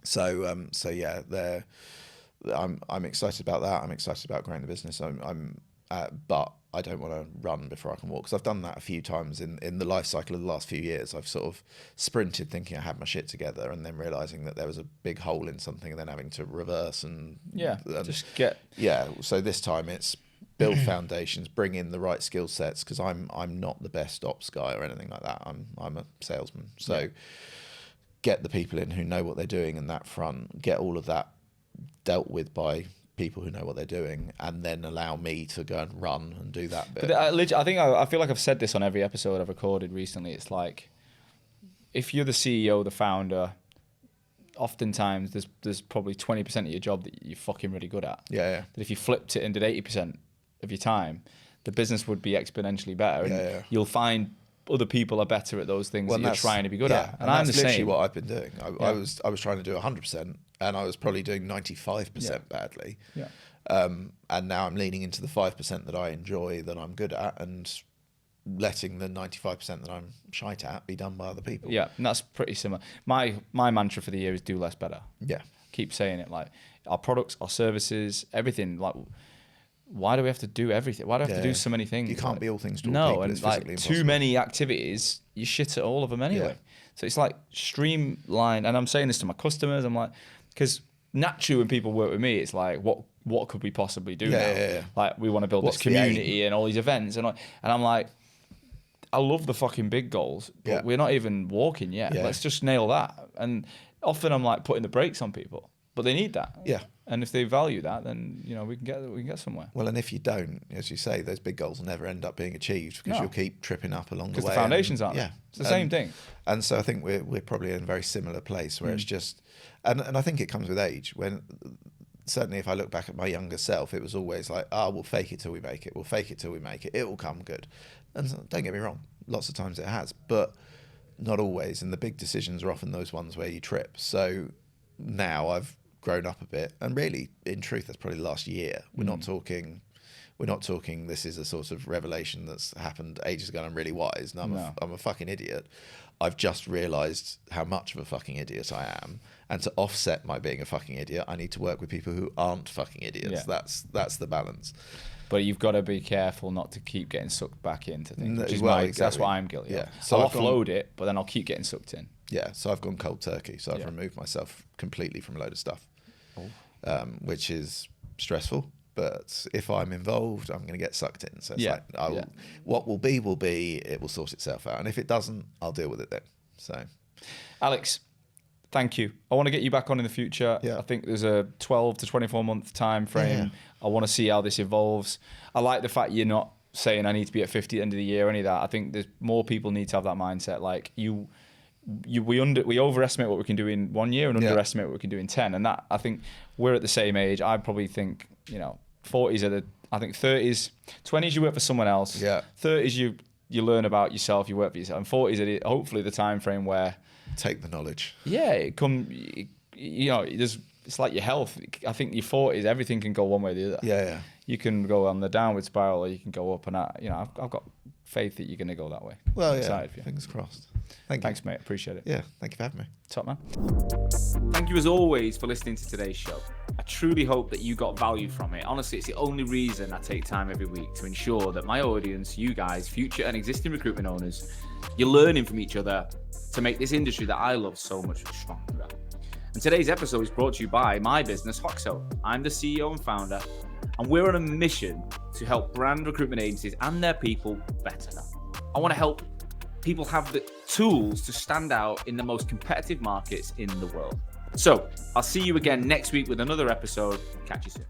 So yeah, I'm excited about that. I'm excited about growing the business. But I don't want to run before I can walk, because I've done that a few times in the life cycle of the last few years. I've sort of sprinted thinking I had my shit together, and then realizing that there was a big hole in something, and then having to reverse and So this time it's build foundations, bring in the right skill sets, because I'm not the best ops guy or anything like that. I'm a salesman. So get the people in who know what they're doing in that front, get all of that dealt with by people who know what they're doing, and then allow me to go and run and do that bit. But I feel like I've said this on every episode I've recorded recently. It's like, if you're the CEO, the founder, oftentimes there's probably 20% of your job that you're fucking really good at. Yeah. That if you flipped it and did 80% of your time, the business would be exponentially better. And you'll find other people are better at those things that you're trying to be good at. And I'm the literally same. what I've been doing. I was trying to do 100%, and I was probably doing 95% badly. Yeah. And now I'm leaning into the 5% that I enjoy, that I'm good at, and letting the 95% that I'm shite at be done by other people. Yeah, and that's pretty similar. My mantra for the year is do less better. Yeah. Keep saying it. Like, our products, our services, everything. Like, why do we have to do everything? Why do we have to do so many things? You can't be all things to all people. And it's like impossible. too many activities, you shit at all of them anyway. Yeah. So it's like streamline. And I'm saying this to my customers. I'm like, because naturally when people work with me, it's like, what could we possibly do now? Yeah. Like, we want to build this community and all these events, and I'm like, I love the fucking big goals, but we're not even walking yet. Yeah. Let's just nail that. And often I'm like putting the brakes on people, but they need that. Yeah. And if they value that, then we can get somewhere. Well, and if you don't, as you say, those big goals will never end up being achieved, because you'll keep tripping up along the way. Because the foundations aren't. Yeah, it's the same thing. And so I think we're probably in a very similar place where it's just, and I think it comes with age. When certainly if I look back at my younger self, it was always like, we'll fake it till we make it. We'll fake it till we make it. It will come good. And don't get me wrong, lots of times it has, but not always. And the big decisions are often those ones where you trip. So now I've grown up a bit, and really, in truth, that's probably the last year. We're not talking this is a sort of revelation that's happened ages ago and I'm really wise. No, I'm a fucking idiot. I've just realised how much of a fucking idiot I am, and to offset my being a fucking idiot, I need to work with people who aren't fucking idiots. Yeah. That's the balance. But you've got to be careful not to keep getting sucked back into things. Which is exactly. That's what I'm guilty of. Yeah. So I'll offload it, but then I'll keep getting sucked in. Yeah, so I've gone cold turkey. So I've removed myself completely from a load of stuff, which is stressful. But if I'm involved, I'm going to get sucked in. So it's what will be, it will sort itself out. And if it doesn't, I'll deal with it then. So, Alex, thank you. I want to get you back on in the future. Yeah. I think there's a 12 to 24 month time frame. Yeah. I want to see how this evolves. I like the fact you're not saying I need to be at 50 at the end of the year or any of that. I think there's more people need to have that mindset. Like we overestimate what we can do in 1 year and underestimate what we can do in 10. And that, I think we're at the same age. I probably think, 40s are I think 30s, 20s you work for someone else. Yeah. 30s you learn about yourself, you work for yourself. And 40s are hopefully the time frame where take the knowledge. Yeah, it's like your health. I think your 40s, everything can go one way or the other. Yeah. You can go on the downward spiral, or you can go up. And I've got faith that you're going to go that way. Well, I'm yeah. excited for you. Fingers crossed. Thanks, mate. Appreciate it. Yeah. Thank you for having me. Top man. Thank you as always for listening to today's show. I truly hope that you got value from it. Honestly, it's the only reason I take time every week to ensure that my audience, you guys, future and existing recruitment owners, you're learning from each other to make this industry that I love so much stronger. And today's episode is brought to you by my business, Hoxo. I'm the CEO and founder, and we're on a mission to help brand recruitment agencies and their people better. I want to help people have the tools to stand out in the most competitive markets in the world. So I'll see you again next week with another episode. Catch you soon.